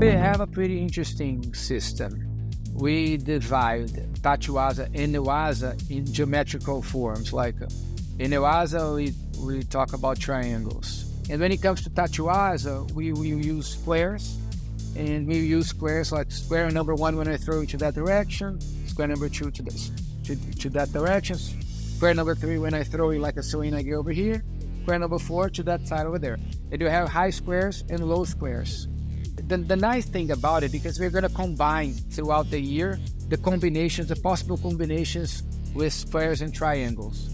We have a pretty interesting system. We divide Tachuasa and Newaza in geometrical forms. Like in Newaza, we talk about triangles. And when it comes to Tachuasa, we use squares. And we use squares like square number 1 when I throw it to that direction, square number 2 to that direction, square number 3 when I throw it like a swing I get over here, square number 4 to that side over there. And you have high squares and low squares. The nice thing about it, because we're going to combine throughout the year the combinations, the possible combinations with squares and triangles.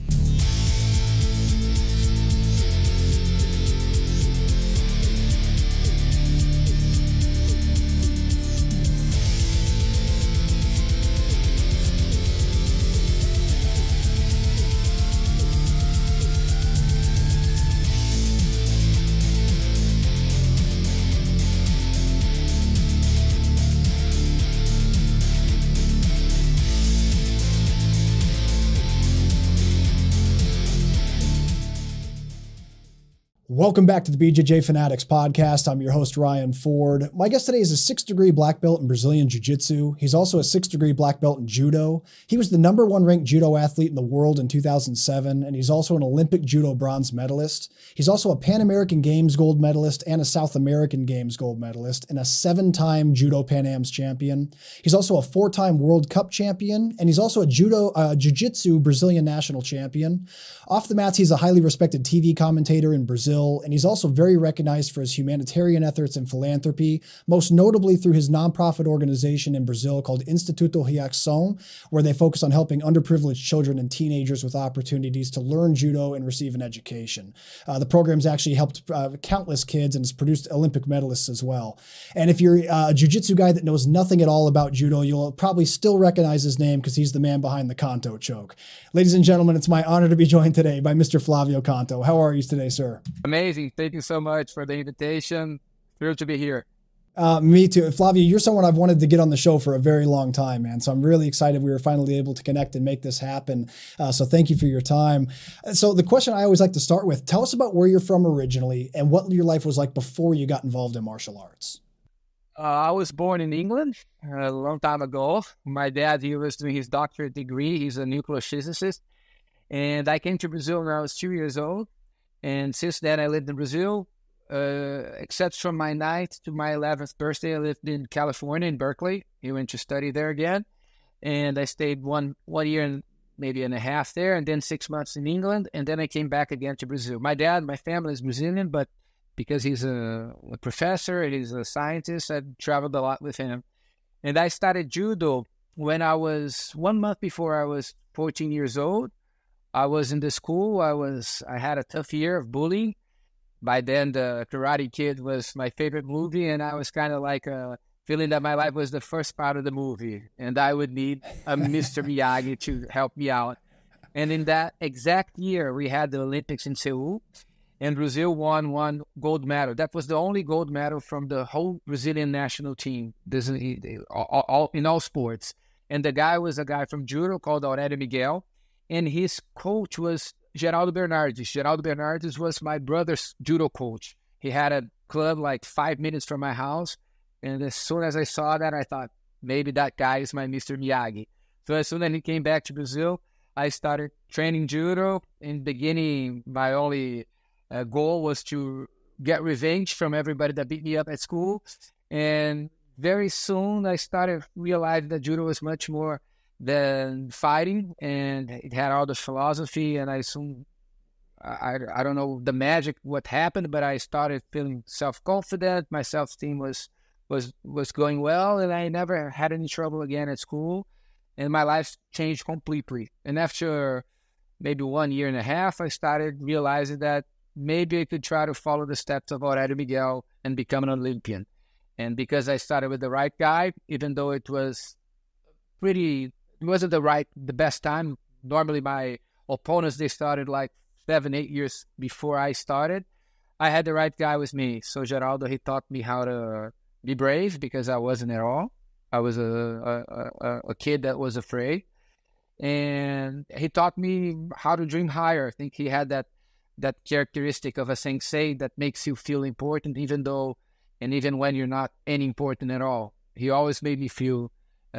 Welcome back to the BJJ Fanatics podcast. I'm your host, Ryan Ford. My guest today is a 6th degree black belt in Brazilian Jiu-Jitsu. He's also a 6th degree black belt in Judo. He was the #1 ranked Judo athlete in the world in 2007, and he's also an Olympic Judo bronze medalist. He's also a Pan American Games gold medalist and a South American Games gold medalist, and a 7-time Judo Pan Ams champion. He's also a 4-time World Cup champion, and he's also a Jiu-Jitsu Brazilian national champion. Off the mats, he's a highly respected TV commentator in Brazil, and he's also very recognized for his humanitarian efforts and philanthropy, most notably through his nonprofit organization in Brazil called Instituto Reacao, where they focus on helping underprivileged children and teenagers with opportunities to learn judo and receive an education. The program's actually helped countless kids and has produced Olympic medalists as well. And if you're a jiu-jitsu guy that knows nothing at all about judo, you'll probably still recognize his name because he's the man behind the Canto Choke. Ladies and gentlemen, it's my honor to be joined today by Mr. Flavio Canto. How are you today, sir? Amazing. Thank you so much for the invitation. Thrilled to be here. Me too. Flavio, you're someone I've wanted to get on the show for a very long time, man. So I'm really excited we were finally able to connect and make this happen. So thank you for your time. So the question I always like to start with, tell us about where you're from originally and what your life was like before you got involved in martial arts. I was born in England a long time ago. My dad, he was doing his doctorate degree. He's a nuclear physicist. And I came to Brazil when I was 2 years old. And since then, I lived in Brazil. Except from my 9th to my 11th birthday, I lived in California, in Berkeley. He went to study there again. And I stayed one year and maybe and a half there, and then 6 months in England. And then I came back again to Brazil. My dad, my family is Brazilian, but because he's a professor and he's a scientist, I traveled a lot with him. And I started judo when I was 1 month before I was 14 years old. I was in the school. I had a tough year of bullying. By then, the Karate Kid was my favorite movie, and I was kind of like feeling that my life was the first part of the movie, and I would need a Mr. Miyagi to help me out. And in that exact year, we had the Olympics in Seoul, and Brazil won 1 gold medal. That was the only gold medal from the whole Brazilian national team in all sports. And the guy was a guy from Judo called Aurélio Miguel, and his coach was Geraldo Bernardes. Geraldo Bernardes was my brother's judo coach. He had a club like 5 minutes from my house, and as soon as I saw that, I thought, maybe that guy is my Mr. Miyagi. So as soon as he came back to Brazil, I started training judo. In the beginning, my only goal was to get revenge from everybody that beat me up at school. And very soon, I started realizing that judo was much more than fighting, and it had all the philosophy. And I don't know the magic, what happened, but I started feeling self-confident. My self-esteem was going well, and I never had any trouble again at school. And my life changed completely. And after maybe 1 year and a half, I started realizing that maybe I could try to follow the steps of Aurélio Miguel and become an Olympian. And because I started with the right guy, even though it wasn't the best time. Normally my opponents, they started like 7-8 years before I started. I had the right guy with me. So Geraldo, he taught me how to be brave, because I wasn't at all. I was a kid that was afraid. And he taught me how to dream higher. I think he had that characteristic of a sensei that makes you feel important, even though And even when you're not any important at all, he always made me feel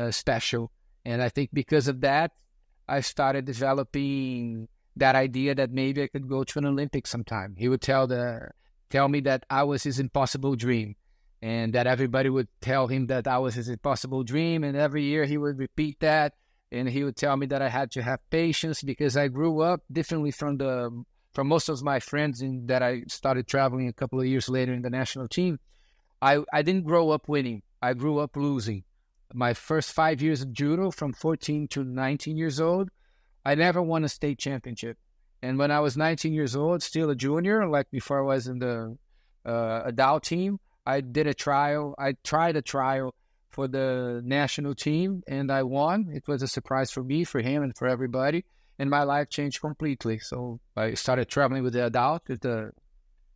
special. And I think because of that, I started developing that idea that maybe I could go to an Olympics sometime. He would tell me that I was his impossible dream, and that everybody would tell him that I was his impossible dream. And every year he would repeat that, and he would tell me that I had to have patience because I grew up differently from most of my friends that I started traveling a couple of years later in the national team. I didn't grow up winning. I grew up losing. My first 5 years of judo, from 14 to 19 years old, I never won a state championship. And when I was 19 years old, still a junior, like before I was in the adult team, I did a trial. I tried a trial for the national team, and I won. It was a surprise for me, for him, and for everybody. And my life changed completely. So I started traveling with the adult, with the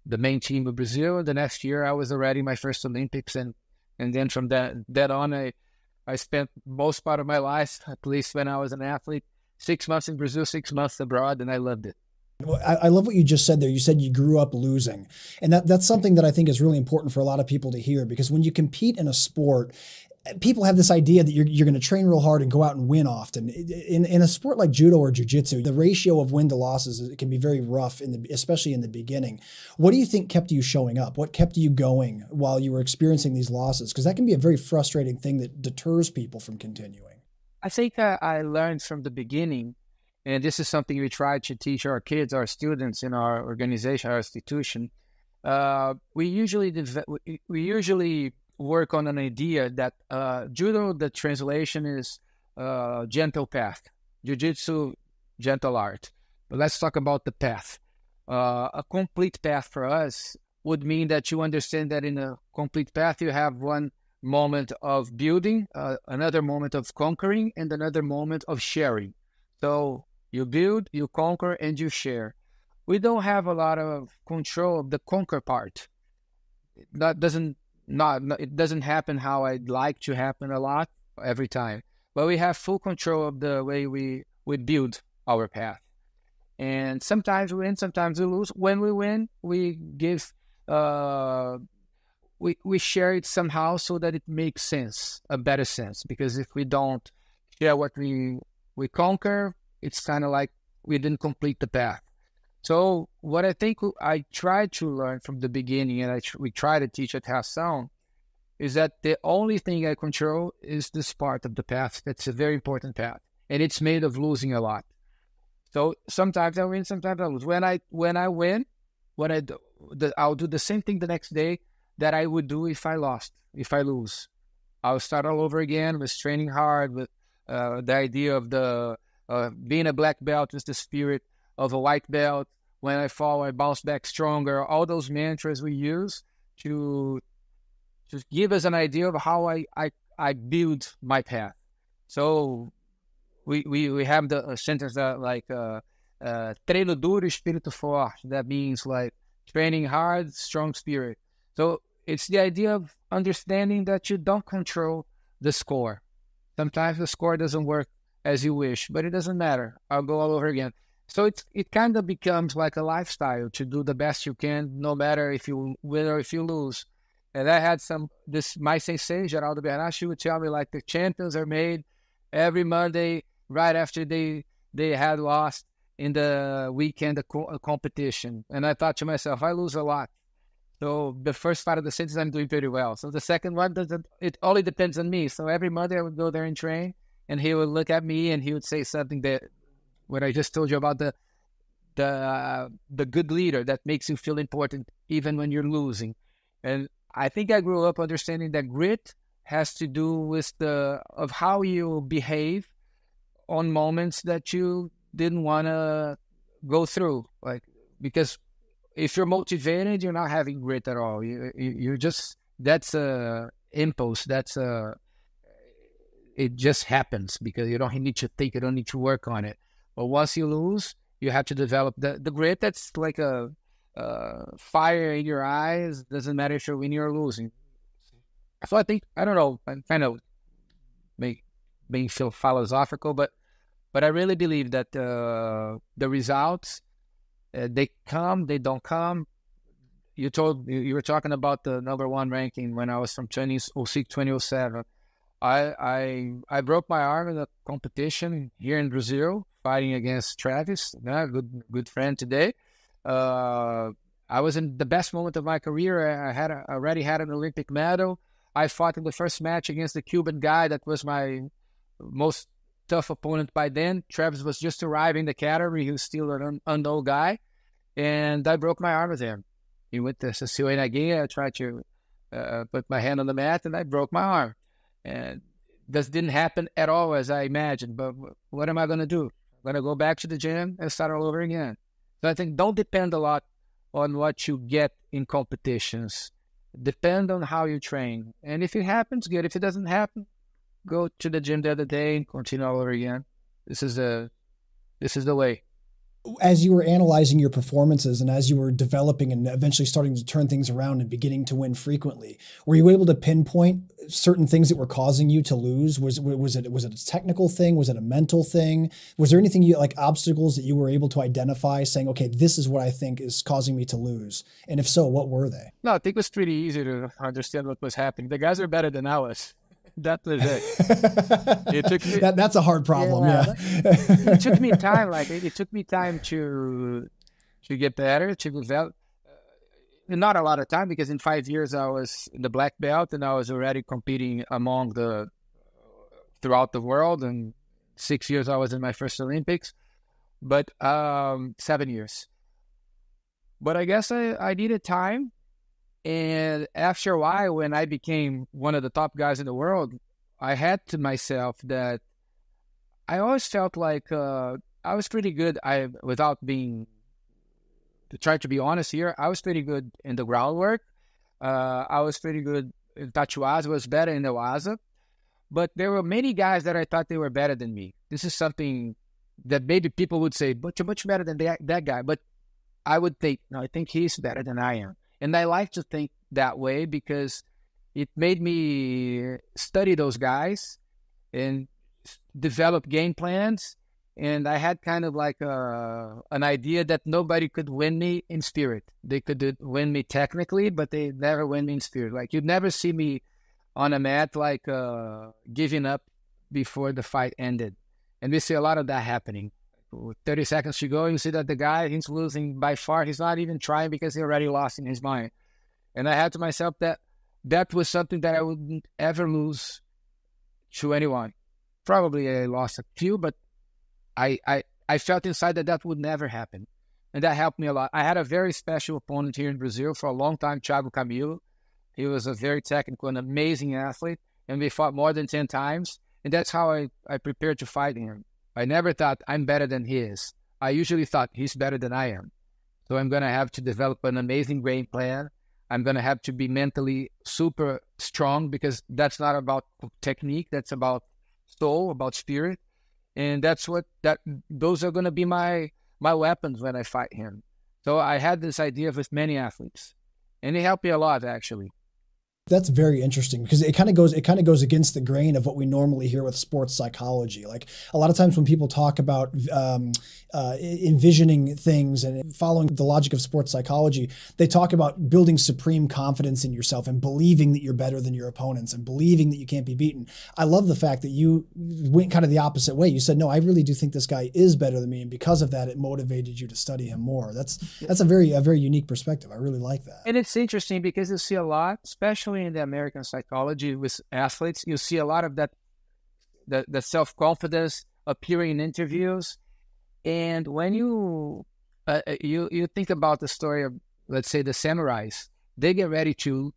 main team of Brazil. The next year, I was already in my first Olympics. And then from that on, I spent most part of my life, at least when I was an athlete, 6 months in Brazil, 6 months abroad, and I loved it. Well, I love what you just said there. You said you grew up losing. And that's something that I think is really important for a lot of people to hear, because when you compete in a sport, people have this idea that you're going to train real hard and go out and win often. In a sport like judo or jiu-jitsu, the ratio of win to losses, it can be very rough, especially in the beginning. What do you think kept you showing up? What kept you going while you were experiencing these losses? Because that can be a very frustrating thing that deters people from continuing. I think I learned from the beginning, and this is something we try to teach our kids, our students in our organization, our institution. We usually work on an idea that judo, the translation is gentle path. Jiu-Jitsu, gentle art. But let's talk about the path. A complete path for us would mean that you understand that in a complete path, you have one moment of building, another moment of conquering, and another moment of sharing. So you build, you conquer, and you share. We don't have a lot of control of the conquer part. That it doesn't happen how I'd like to happen a lot every time. But we have full control of the way we build our path. And sometimes we win, sometimes we lose. When we win, we give we share it somehow so that it makes sense, a better sense. Because if we don't share what we conquer, it's kind of like we didn't complete the path. So what I think I tried to learn from the beginning, and we try to teach at Reação, is that the only thing I control is this part of the path. That's a very important path, and it's made of losing a lot. So sometimes I win, sometimes I lose. When I win, I'll do the same thing the next day that I would do if I lose. I'll start all over again with training hard, with the idea of being a black belt with the spirit of a white belt. When I fall, I bounce back stronger. All those mantras we use to just give us an idea of how I build my path. So we have the sentence that like treino duro, espírito forte. That means like training hard, strong spirit. So it's the idea of understanding that you don't control the score. Sometimes the score doesn't work as you wish, but it doesn't matter. I'll go all over again. So it kind of becomes like a lifestyle to do the best you can, no matter if you win or if you lose. And I had my sensei, Geraldo Bernardo, would tell me like the champions are made every Monday right after they had lost in the weekend competition. And I thought to myself, I lose a lot. So the first part of the sentence, I'm doing pretty well. So the second one, it only depends on me. So every Monday I would go there and train, and he would look at me and he would say something that, what I just told you about the good leader that makes you feel important even when you're losing. And I think I grew up understanding that grit has to do with of how you behave on moments that you didn't want to go through. Like, because if you're motivated, you're not having grit at all. You're just, that's a impulse. It just happens because you don't need to think, you don't need to work on it. But once you lose, you have to develop the grit. That's like a fire in your eyes. Doesn't matter if you're winning or losing. So I think, I don't know, I'm kind of being feel philosophical, but I really believe that the results, they come, they don't come. you were talking about the number one ranking when I was from 2006, 2007. I broke my arm in a competition here in Brazil, fighting against Travis, good friend today. I was in the best moment of my career. I already had an Olympic medal. I fought in the first match against the Cuban guy that was my most tough opponent by then. Travis was just arriving in the category. He was still an unknown guy. And I broke my arm with him. He went to Cecília Naguinha. I tried to put my hand on the mat, and I broke my arm. And this didn't happen at all as I imagined. But what am I going to do? I'm going to go back to the gym and start all over again. So I think don't depend a lot on what you get in competitions. Depend on how you train. And if it happens, good. If it doesn't happen, go to the gym the other day and continue all over again. This is the way. As you were analyzing your performances and as you were developing and eventually starting to turn things around and beginning to win frequently, were you able to pinpoint certain things that were causing you to lose? Was it a technical thing? Was it a mental thing? Was there anything like obstacles that you were able to identify saying, okay, this is what I think is causing me to lose? And if so, what were they? No, I think it was pretty easy to understand what was happening. The guys are better than I was. That was it. It took me, that's a hard problem. Yeah. It took me time. It took me time to get better, to develop. Not a lot of time, because in 5 years I was in the black belt and I was already competing throughout the world. And 6 years I was in my first Olympics, but 7 years. But I guess I needed time. And after a while, when I became one of the top guys in the world, I had to myself that I always felt like I was pretty good. Without being, to try to be honest here, I was pretty good in the groundwork. I was pretty good in Tatuaza, was better in the Waza. But there were many guys that I thought they were better than me. This is something that maybe people would say, but you're much better than that guy. But I would think, no, I think he's better than I am. And I like to think that way because it made me study those guys and develop game plans. And I had kind of like an idea that nobody could win me in spirit. They could win me technically, but they never win me in spirit. Like, you'd never see me on a mat like giving up before the fight ended. And we see a lot of that happening. With 30 seconds to go, you see that the guy, he's losing by far. He's not even trying because he already lost in his mind. And I had to myself that was something that I wouldn't ever lose to anyone. Probably I lost a few, but I felt inside that would never happen. And that helped me a lot. I had a very special opponent here in Brazil for a long time, Thiago Camilo. He was a very technical and amazing athlete, and we fought more than 10 times. And that's how I prepared to fight him. I never thought I'm better than he is. I usually thought he's better than I am. So I'm going to have to develop an amazing game plan. I'm going to have to be mentally super strong, because that's not about technique. That's about soul, about spirit. And those are going to be my weapons when I fight him. So I had this idea with many athletes, and it helped me a lot, actually. That's very interesting, because it kind of goes against the grain of what we normally hear with sports psychology. Like, a lot of times when people talk about envisioning things and following the logic of sports psychology, they talk about building supreme confidence in yourself and believing that you're better than your opponents and believing that you can't be beaten. I love the fact that you went kind of the opposite way. You said, no, I really do think this guy is better than me, and because of that, it motivated you to study him more. That's a very unique perspective. I really like that. And it's interesting because you see a lot, especially in the American psychology with athletes, you see a lot of that self-confidence appearing in interviews. And when you think about the story of, let's say, the samurais, they get ready to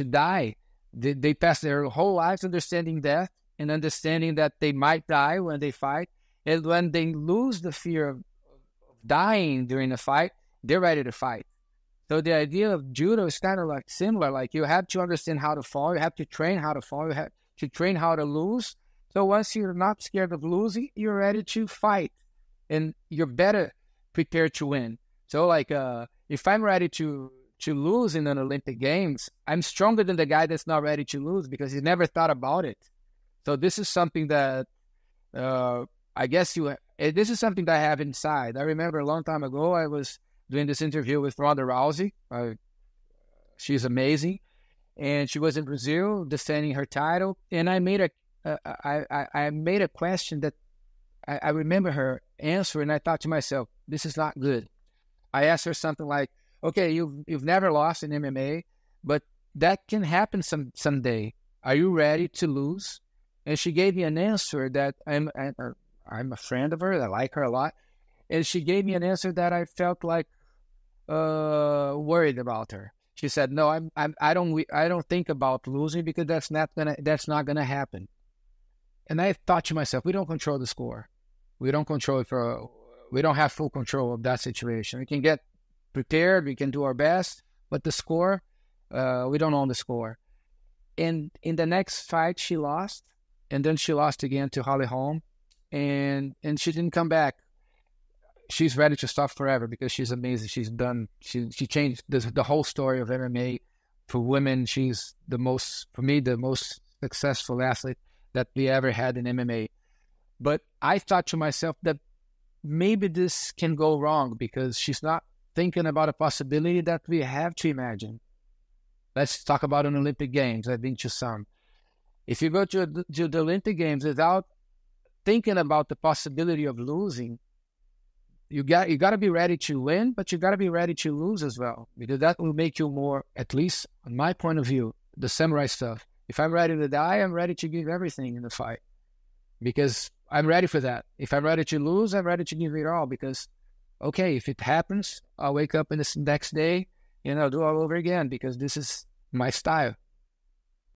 die. They pass their whole lives understanding death and understanding that they might die when they fight. And when they lose the fear of dying during the fight, they're ready to fight. So the idea of judo is kind of like similar. Like, you have to understand how to fall. You have to train how to fall. You have to train how to lose. So once you're not scared of losing, you're ready to fight. And you're better prepared to win. So, like, if I'm ready to lose in an Olympic Games, I'm stronger than the guy that's not ready to lose because he never thought about it. So this is something that I guess this is something that I have inside. I remember a long time ago, I was doing this interview with Ronda Rousey. She's amazing. And she was in Brazil defending her title. And I made a question that I remember her answer, and I thought to myself, this is not good. I asked her something like, okay, you've never lost in MMA, but that can happen someday. Are you ready to lose? And she gave me an answer that I'm a friend of hers. I like her a lot. And she gave me an answer that I felt like worried about her. She said, no, I don't think about losing because that's not gonna happen. And I thought to myself, we don't control the score. We don't control it we don't have full control of that situation. We can get prepared, we can do our best, but the score, we don't own the score. And in the next fight, she lost, and then she lost again to Holly Holm, and she didn't come back. She's ready to stop forever because she's amazing. She changed the whole story of MMA for women. She's the most successful athlete that we ever had in MMA. But I thought to myself that maybe this can go wrong because she's not thinking about a possibility that we have to imagine. Let's talk about an Olympic Games. I've been to some. If you go to the Olympic Games without thinking about the possibility of losing, you got to be ready to win, but you got to be ready to lose as well, because that will make you more, at least on my point of view, the samurai stuff. If I'm ready to die, I'm ready to give everything in the fight because I'm ready for that. If I'm ready to lose, I'm ready to give it all because, okay, if it happens, I'll wake up in the next day and I'll do all over again because this is my style.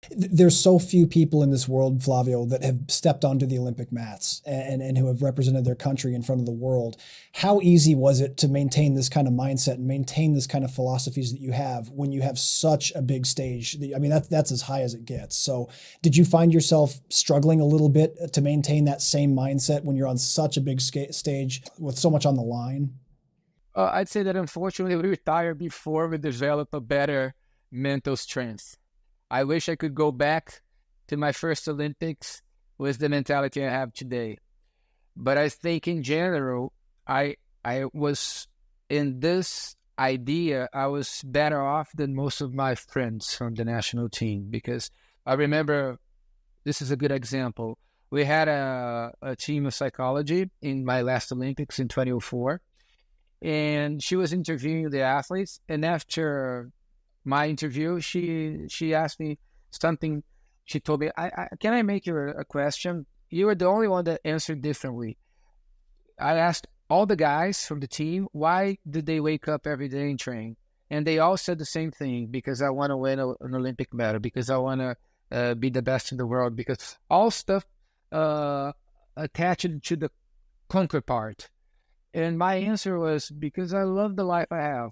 There's so few people in this world, Flavio, that have stepped onto the Olympic mats and who have represented their country in front of the world. How easy was it to maintain this kind of mindset and maintain this kind of philosophies that you have when you have such a big stage? I mean, that's as high as it gets. So did you find yourself struggling a little bit to maintain that same mindset when you're on such a big stage with so much on the line? I'd say that unfortunately we retired before we developed a better mental strength. I wish I could go back to my first Olympics with the mentality I have today. But I think in general, I was in this idea, I was better off than most of my friends from the national team because I remember, this is a good example. We had a team of psychology in my last Olympics in 2004, and she was interviewing the athletes, and after my interview, she asked me something. She told me, can I make you a question? You were the only one that answered differently. I asked all the guys from the team, why did they wake up every day and train? And they all said the same thing, because I want to win an Olympic medal, because I want to be the best in the world, because all stuff attached to the conquer part. And my answer was, because I love the life I have.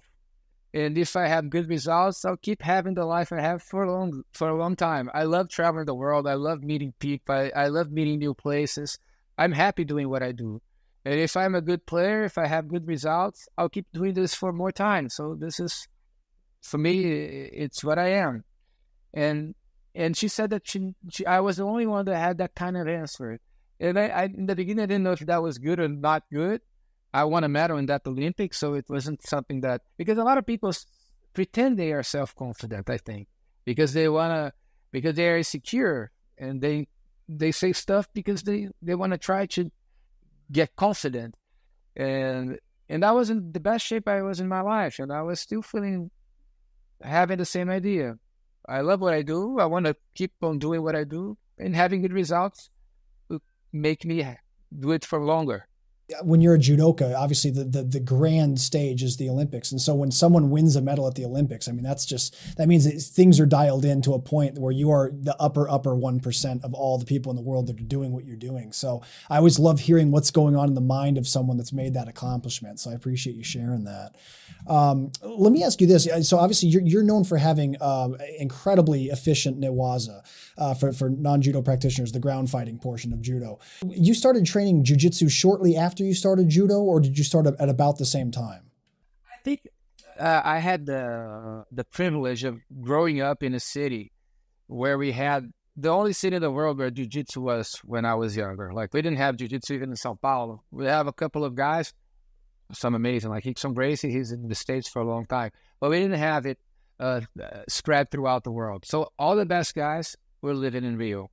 And if I have good results, I'll keep having the life I have for a long time. I love traveling the world. I love meeting people. I love meeting new places. I'm happy doing what I do. And if I'm a good player, if I have good results, I'll keep doing this for more time. So this is, for me, it's what I am. And she said that I was the only one that had that kind of answer. And I in the beginning, I didn't know if that was good or not good. I won a medal in that Olympics, so it wasn't something that, because a lot of people pretend they are self-confident, I think, because they are insecure, and they say stuff because they want to try to get confident. And I was in the best shape I was in my life, and I was still having the same idea. I love what I do. I want to keep on doing what I do, and having good results will make me do it for longer. When you're a judoka, obviously the grand stage is the Olympics. And so when someone wins a medal at the Olympics, I mean, that means that things are dialed in to a point where you are the upper 1% of all the people in the world that are doing what you're doing. So I always love hearing what's going on in the mind of someone that's made that accomplishment. So I appreciate you sharing that. Let me ask you this. So obviously you're known for having incredibly efficient newaza for non-judo practitioners, the ground fighting portion of judo. You started training jiu-jitsu shortly after you started judo, or did you start at about the same time? I think I had the privilege of growing up in a city where we had the only city in the world where jiu-jitsu was when I was younger. Like, we didn't have jiu-jitsu even in Sao Paulo. We have a couple of guys, some amazing, like Rickson Gracie, he's in the States for a long time. But we didn't have it spread throughout the world. So all the best guys were living in Rio.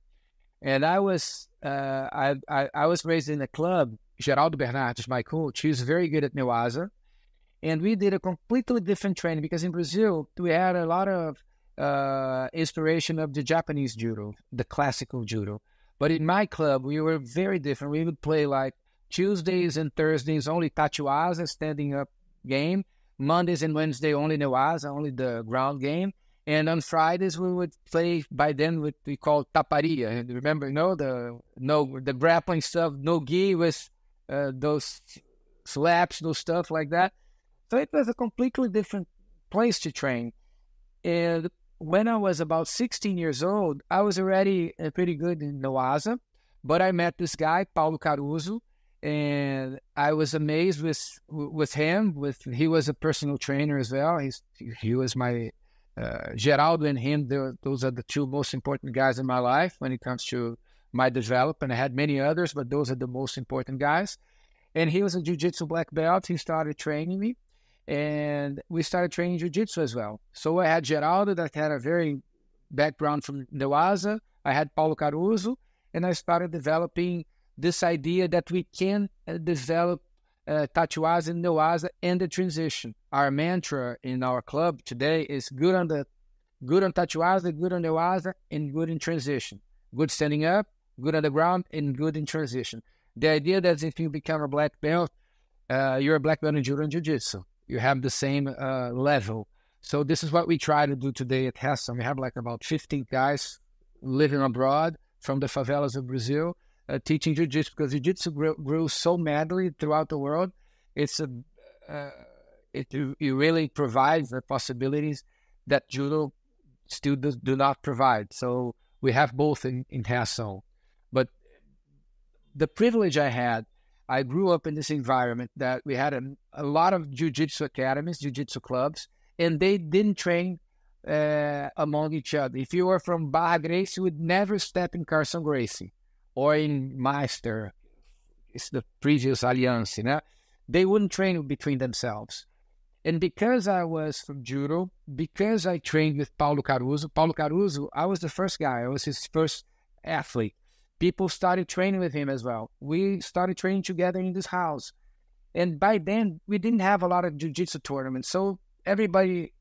And I was raised in a club. Geraldo Bernardes, my coach, he was very good at Newaza. And we did a completely different training because in Brazil, we had a lot of inspiration of the Japanese judo, the classical judo. But in my club, we were very different. We would play like Tuesdays and Thursdays, only Tachuaza, standing up game. Mondays and Wednesday, only Newaza, only the ground game. And on Fridays, we would play, by then, what we call taparia. And remember, the grappling stuff, no gi with those slaps, those stuff like that. So it was a completely different place to train. And when I was about 16 years old, I was already pretty good in Newaza. But I met this guy, Paulo Caruso, and I was amazed with him. He was a personal trainer as well. He was my... Geraldo and him, those are the two most important guys in my life when it comes to my development. I had many others, but those are the most important guys. And he was a Jiu-Jitsu black belt. He started training me, and we started training Jiu-Jitsu as well. So I had Geraldo that had a very background from Newaza. I had Paulo Caruso, and I started developing this idea that we can develop Tachuaza and Newaza and the transition. Our mantra in our club today is good on Tachuaza, good on Newaza, and good in transition. Good standing up, good on the ground, and good in transition. The idea that if you become a black belt, you're a black belt in Judo and Jiu-Jitsu. You have the same level. So this is what we try to do today at Hassan. We have like about 15 guys living abroad from the favelas of Brazil, teaching Jiu-Jitsu, because Jiu-Jitsu grew so madly throughout the world. It really provides the possibilities that Judo still do not provide. So we have both in Hassan. But the privilege I had, I grew up in this environment that we had a lot of Jiu-Jitsu academies, Jiu-Jitsu clubs, and they didn't train among each other. If you were from Barra Gracie, you would never step in Carson Gracie or in Meister. It's the previous Alliance, They wouldn't train between themselves. And because I was from Judo, because I trained with Paulo Caruso, I was the first guy. I was his first athlete. People started training with him as well. We started training together in this house. And by then, we didn't have a lot of Jiu-Jitsu tournaments. So everybody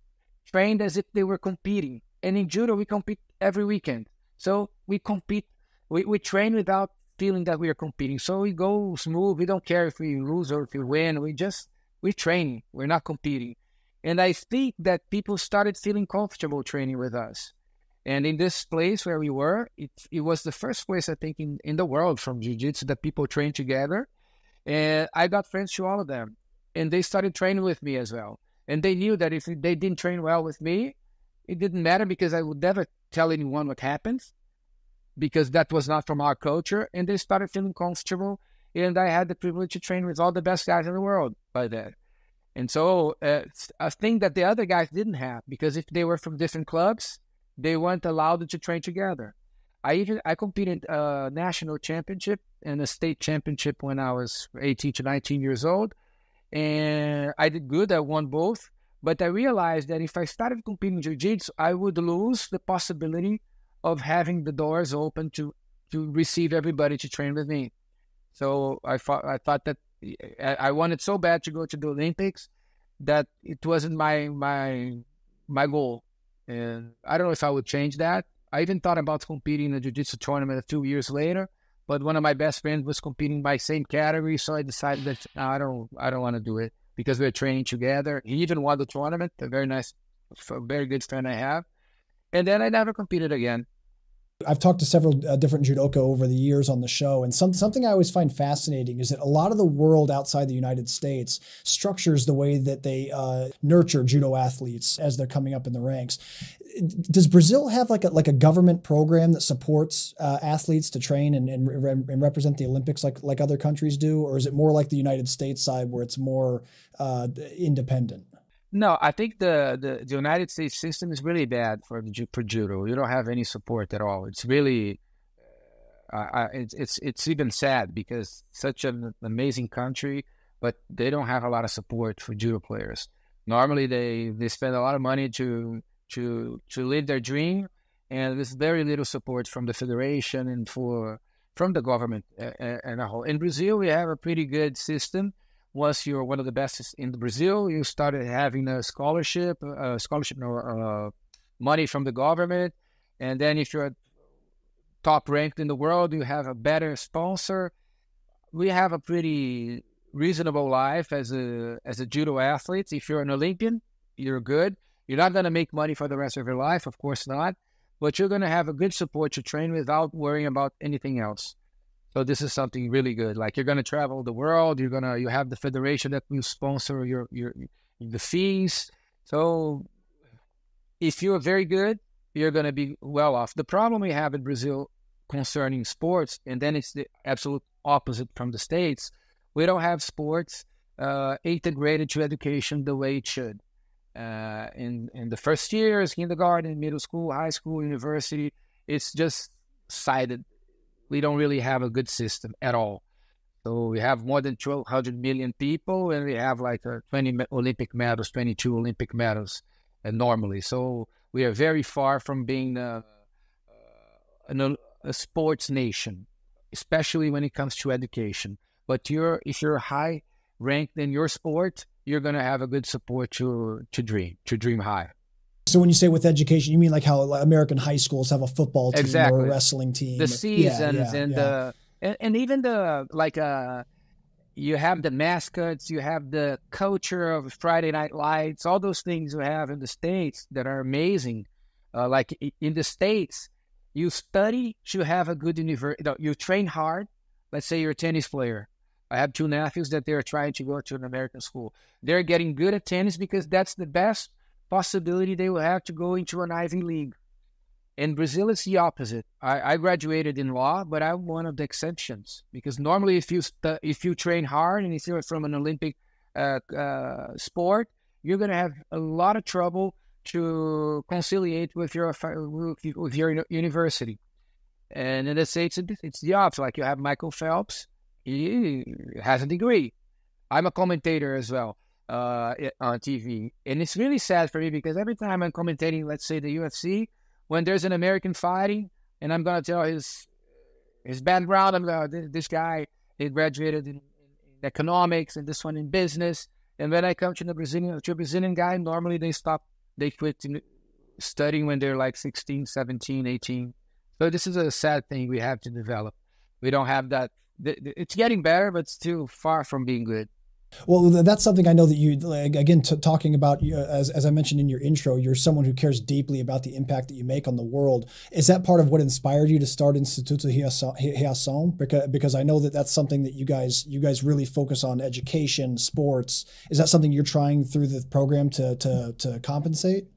trained as if they were competing. And in Judo, we compete every weekend. So we compete. We train without feeling that we are competing. So we go smooth. We don't care if we lose or if we win. We train. We're not competing. And I think that people started feeling comfortable training with us. And in this place where we were, it was the first place, I think, in the world from Jiu-Jitsu that people train together. And I got friends to all of them. And they started training with me as well. And they knew that if they didn't train well with me, it didn't matter, because I would never tell anyone what happens, because that was not from our culture. And they started feeling comfortable. And I had the privilege to train with all the best guys in the world by then. And so a thing that the other guys didn't have, because if they were from different clubs, they weren't allowed to train together. I competed a national championship and a state championship when I was 18 to 19 years old. And I did good. I won both. But I realized that if I started competing Jiu-Jitsu, I would lose the possibility of having the doors open to receive everybody to train with me. So I thought that I wanted so bad to go to the Olympics that it wasn't my goal. And I don't know if I would change that. I even thought about competing in a Jiu-Jitsu tournament a few years later, but one of my best friends was competing by same category, so I decided that I don't want to do it, because we're training together. He even won the tournament, a very good friend I have. And then I never competed again. I've talked to several different judoka over the years on the show, and something I always find fascinating is that a lot of the world outside the United States structures the way that they nurture judo athletes as they're coming up in the ranks. Does Brazil have like a government program that supports athletes to train and represent the Olympics like other countries do, or is it more like the United States side where it's more independent? No, I think the United States system is really bad for judo. You don't have any support at all. It's really, it's even sad, because such an amazing country but they don't have a lot of support for judo players. Normally, they spend a lot of money to live their dream, and there's very little support from the federation and from the government and a whole. In Brazil, we have a pretty good system. Once you're one of the best in Brazil, you started having a scholarship or money from the government, and then if you're top ranked in the world, you have a better sponsor. We have a pretty reasonable life as a judo athlete. If you're an Olympian, you're good. You're not going to make money for the rest of your life, of course not, but you're going to have a good support to train without worrying about anything else. So this is something really good. Like, you're going to travel the world. You have the federation that will sponsor the fees. So if you're very good, you're going to be well off. The problem we have in Brazil concerning sports, and then it's the absolute opposite from the States. We don't have sports integrated to education the way it should. In the first years, kindergarten, middle school, high school, university, it's just sided. We don't really have a good system at all. So we have more than 1,200 million people, and we have like 20 Olympic medals, 22 Olympic medals normally. So we are very far from being a sports nation, especially when it comes to education. But if you're high ranked in your sport, you're going to have a good support to dream high. So when you say with education, you mean like how American high schools have a football team exactly. or a wrestling team? The seasons and even you have the mascots, you have the culture of Friday Night Lights, all those things you have in the States that are amazing. Like in the States, you study to have a good university. You train hard. Let's say you're a tennis player. I have two nephews that they're trying to go to an American school. They're getting good at tennis because that's the best possibility they will have to go into an Ivy League. In Brazil, it's the opposite. I graduated in law, but I'm one of the exceptions, because normally if you train hard and if you're from an Olympic sport, you're going to have a lot of trouble to conciliate with your university. And in the States, it's the opposite. Like, you have Michael Phelps. He has a degree. I'm a commentator as well on TV. And it's really sad for me because every time I'm commentating, let's say the UFC, when there's an American fighting, and I'm going to tell his background, I'm going, this guy, he graduated in economics and this one in business. And when I come to a Brazilian guy, normally they quit studying when they're like 16, 17, 18. So this is a sad thing we have to develop. We don't have that. It's getting better, but still far from being good. Well, that's something I know that you, again, talking about, as I mentioned in your intro, you're someone who cares deeply about the impact that you make on the world. Is that part of what inspired you to start Instituto Reacao? Because I know that that's something that you guys really focus on: education, sports. Is that something you're trying through the program to compensate?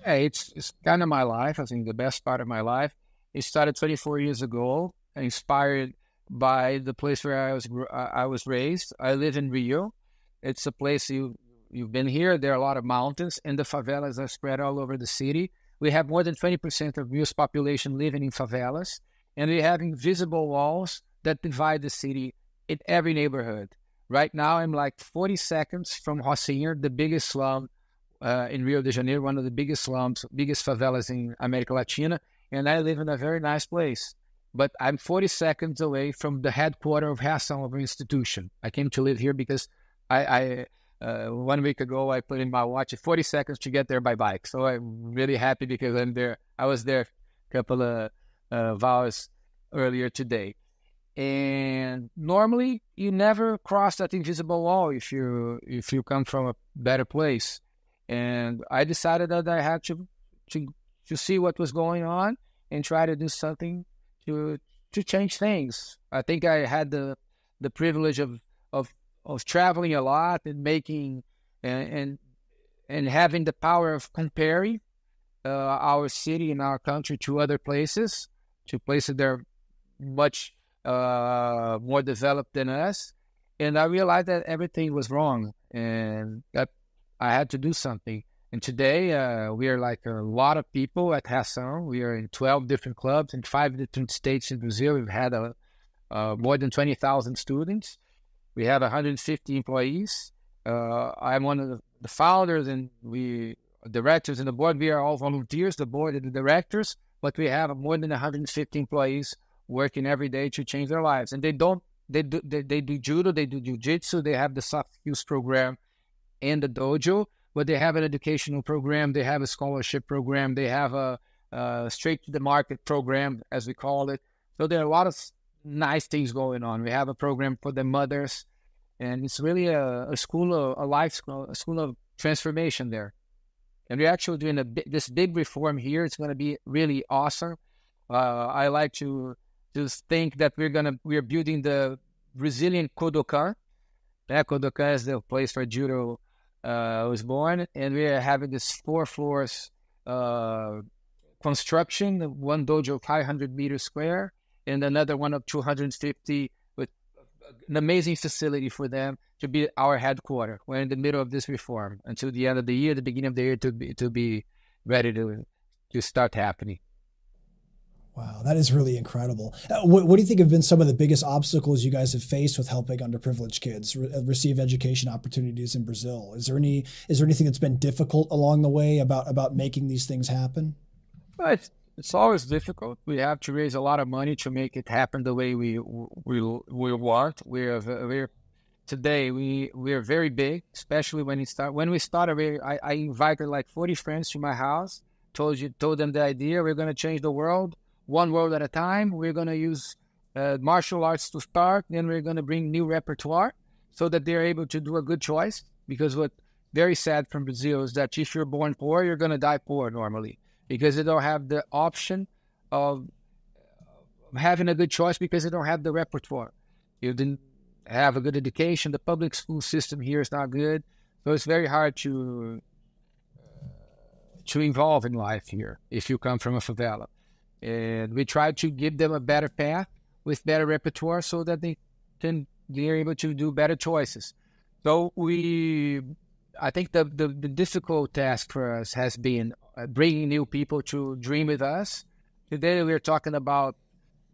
Hey, it's kind of my life. I think the best part of my life. It started 24 years ago, inspired by the place where I was raised. I live in Rio. It's a place you've been here. There are a lot of mountains, and the favelas are spread all over the city. We have more than 20% of Rio's population living in favelas, and we have invisible walls that divide the city in every neighborhood. Right now, I'm like 40 seconds from Rocinha, the biggest slum in Rio de Janeiro, one of the biggest slums, biggest favelas in America Latina, and I live in a very nice place. But I'm 40 seconds away from the headquarters of Reacao, of our institution. I came to live here because I 1 week ago, I put in my watch 40 seconds to get there by bike. So I'm really happy because I'm there. I was there a couple of hours earlier today. And normally, you never cross that invisible wall if you come from a better place. And I decided that I had to see what was going on and try to do something to change things. I think I had the privilege of traveling a lot and making and having the power of comparing our city and our country to other places, to places that are much more developed than us. And I realized that everything was wrong and that I had to do something. And today, we are like a lot of people at Reacao. We are in 12 different clubs in 5 different states in Brazil. We've had more than 20,000 students. We have 150 employees. I'm one of the founders, and we directors in the board. We are all volunteers, the board and the directors, but we have more than 150 employees working every day to change their lives. And they do judo, they do jiu-jitsu, they have the soft skills program in the dojo, but they have an educational program, they have a scholarship program, they have a straight to the market program, as we call it. So there are a lot of nice things going on. We have a program for the mothers, and it's really a school, a life school, a school of transformation there. And we're actually doing this big reform here. It's going to be really awesome. I like to think that we're building the Brazilian Kodokan. Yeah, Kodokan is the place where judo was born, and we are having this 4 floors construction. One dojo 500 meters square, and another one of 250 with an amazing facility for them to be our headquarters. We're in the middle of this reform until the end of the year, the beginning of the year, to be ready to start happening. Wow, that is really incredible. What do you think have been some of the biggest obstacles you guys have faced with helping underprivileged kids receive education opportunities in Brazil? Is there anything that's been difficult along the way about making these things happen? Well, it's always difficult. We have to raise a lot of money to make it happen the way we want. Today we are very big, especially when we started. I invited like 40 friends to my house. Told them the idea. We're going to change the world, one world at a time. We're going to use martial arts to start. Then we're going to bring new repertoire so that they're able to do a good choice. Because what's very sad from Brazil is that if you're born poor, you're going to die poor normally, because they don't have the option of having a good choice, because they don't have the repertoire. You didn't have a good education. The public school system here is not good. So it's very hard to involve in life here if you come from a favela. And we try to give them a better path with better repertoire so that they're able to do better choices. So I think the difficult task for us has been bringing new people to dream with us. Today we're talking about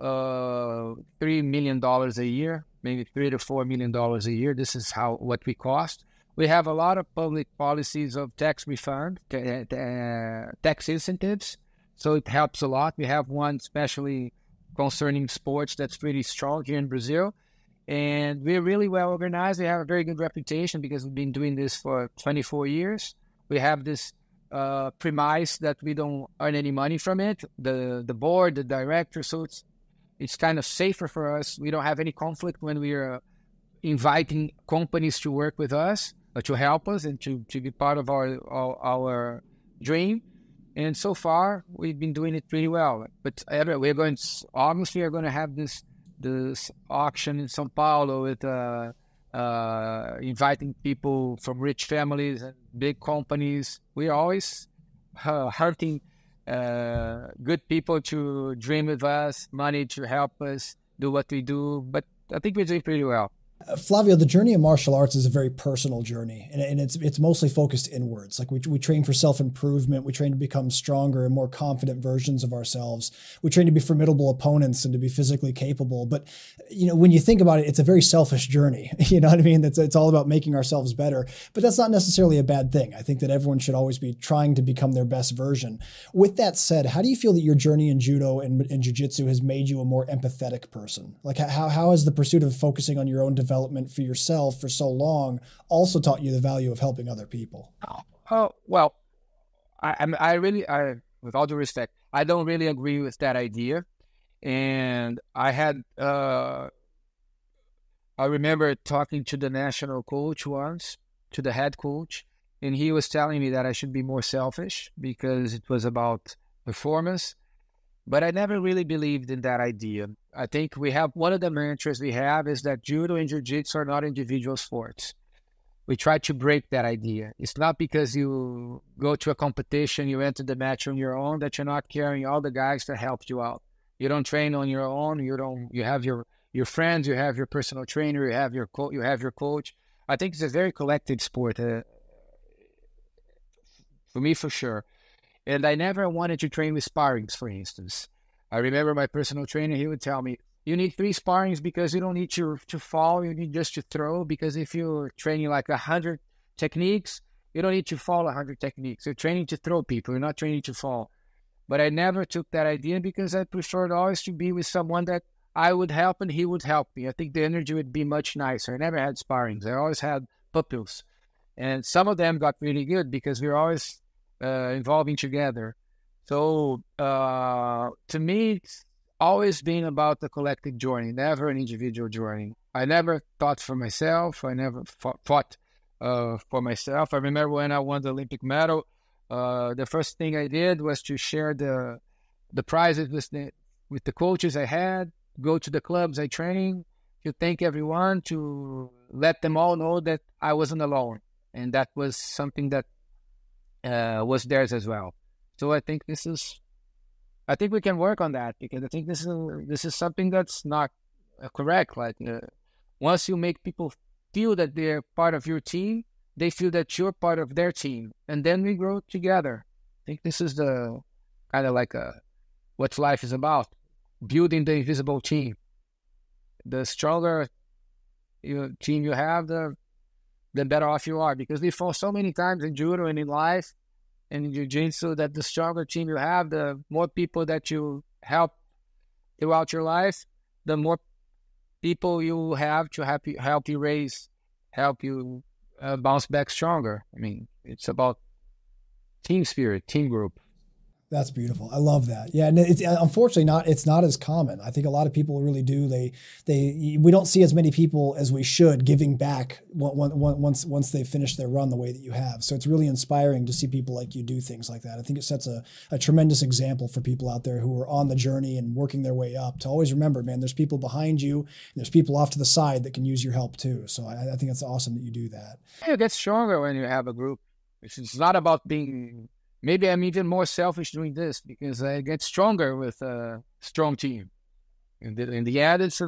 $3 million a year, maybe $3 to $4 million a year. This is what we cost. We have a lot of public policies of tax refund, tax incentives, so it helps a lot. We have one especially concerning sports that's pretty strong here in Brazil, and we're really well organized. We have a very good reputation because we've been doing this for 24 years. We have this premise that we don't earn any money from it, the board, the director, so it's kind of safer for us. We don't have any conflict when we are inviting companies to work with us, to help us and to be part of our dream. And so far, we've been doing it pretty well. But we're going to have this auction in São Paulo with inviting people from rich families and big companies. We are always hunting good people to dream with us, money to help us do what we do. But I think we're doing pretty well. Flavio, the journey of martial arts is a very personal journey, and it's mostly focused inwards. Like we train for self-improvement. We train to become stronger and more confident versions of ourselves. We train to be formidable opponents and to be physically capable. But, when you think about it, it's a very selfish journey. You know what I mean? It's all about making ourselves better, but that's not necessarily a bad thing. I think that everyone should always be trying to become their best version. With that said, how do you feel that your journey in judo and jiu-jitsu has made you a more empathetic person? Like how has the pursuit of focusing on your own development for yourself for so long also taught you the value of helping other people? Well, I really, with all due respect, I don't really agree with that idea. And I remember talking to the national coach once, to the head coach, and he was telling me that I should be more selfish because it was about performance. But I never really believed in that idea. I think one of the mantras we have is that judo and jiu-jitsu are not individual sports. We try to break that idea. It's not because you go to a competition, you enter the match on your own, that you're not carrying all the guys that helped you out. You don't train on your own. You have your friends, you have your personal trainer, you have your coach. I think it's a very collective sport, for me for sure. And I never wanted to train with sparrings, for instance. I remember my personal trainer, he would tell me, You need 3 sparrings because you don't need to fall. You need just to throw, because if you're training like 100 techniques, you don't need to fall 100 techniques. You're training to throw people. You're not training to fall. But I never took that idea because I preferred always to be with someone that I would help and he would help me. I think the energy would be much nicer. I never had sparrings. I always had pupils. And some of them got really good because we were always involving together. So to me, it's always been about the collective journey, never an individual journey. I never thought for myself. I never fought for myself. I remember when I won the Olympic medal, the first thing I did was to share the prizes with the coaches I had, go to the clubs I trained, to thank everyone, to let them all know that I wasn't alone. And that was something that was theirs as well. So I think we can work on that, because I think this is something that's not correct. Like once you make people feel that they're part of your team, they feel that you're part of their team, and then we grow together. I think this is the kind of like what life is about, building the invisible team. The stronger team you have, the better off you are, because we fall so many times in judo and in life and in jiu-jitsu that the stronger team you have, the more people that you help throughout your life, the more people you have to help you raise, help you bounce back stronger. I mean, it's about team spirit, team group. That's beautiful. I love that. Yeah, and it's unfortunately it's not as common. I think a lot of people really do. We don't see as many people as we should giving back once they finish their run the way that you have. So it's really inspiring to see people like you do things like that. I think it sets a tremendous example for people out there who are on the journey and working their way up, to always remember, man, there's people behind you and there's people off to the side that can use your help too. So I think it's awesome that you do that. You get stronger when you have a group. It's not about being... Maybe I'm even more selfish doing this because I get stronger with a strong team. In the end, it's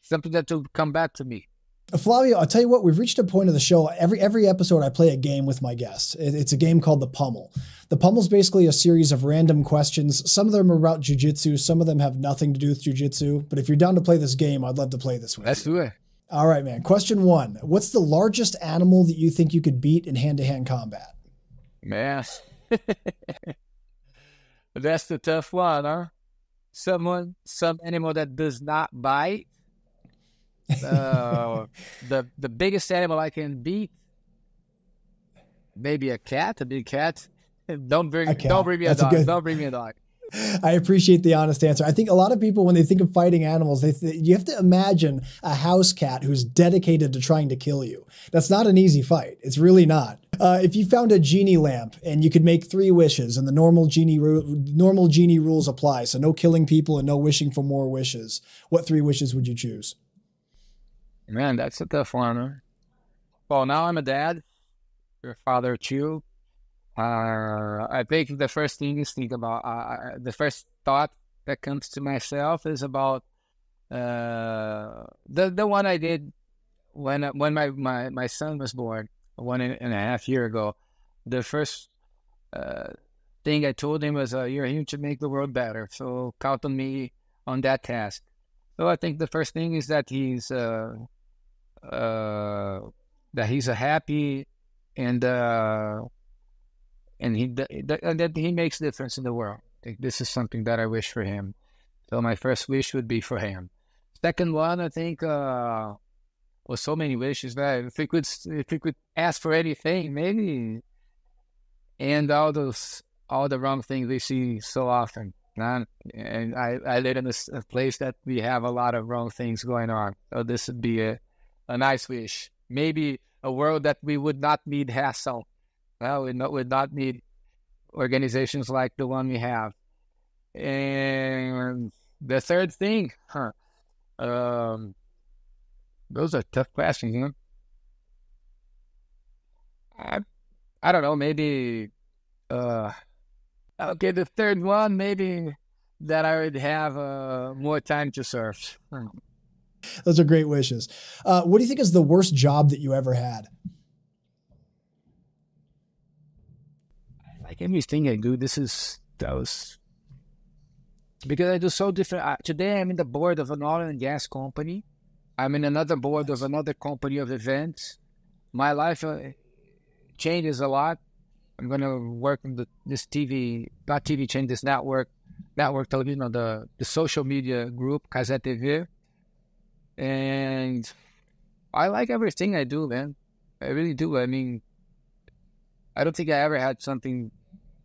something that will come back to me. Flavio, I'll tell you what, we've reached a point of the show. Every episode I play a game with my guests. It's a game called The Pummel. The Pummel is basically a series of random questions. Some of them are about jiu-jitsu. Some of them have nothing to do with jiu-jitsu. But if you're down to play this game, I'd love to play this with you. Let's do it. All right, man. Question 1. What's the largest animal that you think you could beat in hand-to-hand combat? Man. That's the tough one, huh? Some animal that does not bite. The biggest animal I can beat, maybe a cat, a big cat. Don't bring me a dog. Don't bring me a dog. I appreciate the honest answer. I think a lot of people, when they think of fighting animals, you have to imagine a house cat who's dedicated to trying to kill you. That's not an easy fight. It's really not. If you found a genie lamp and you could make 3 wishes, and the normal genie rules apply, so no killing people and no wishing for more wishes, what 3 wishes would you choose? Man, that's a tough one. Huh? Well, now I'm a dad. You're a father too. I think the first thing is the first thought that comes to myself is about the one I did when my son was born 1.5 years ago. The first thing I told him was, "You're here to make the world better, so count on me on that task." So I think the first thing is that he's a happy and that he makes a difference in the world. I think this is something that I wish for him. So my first wish would be for him. Second one, I think, well, so many wishes that if we could ask for anything, maybe, and all the wrong things we see so often. And I live in a place that we have a lot of wrong things going on. So this would be a nice wish. Maybe a world that we would not need hassle. Well, we would not need organizations like the one we have. And the third thing, those are tough questions, I don't know, maybe, okay, the third one, maybe that I would have more time to surf. Those are great wishes. What do you think is the worst job that you ever had? Like everything I do, because I do so different. Today I'm in the board of an oil and gas company. I'm in another board of another company of events. My life changes a lot. I'm going to work in this TV, not TV chain, this network television, the social media group, Casa TV. And I like everything I do, man. I really do. I mean, I don't think I ever had something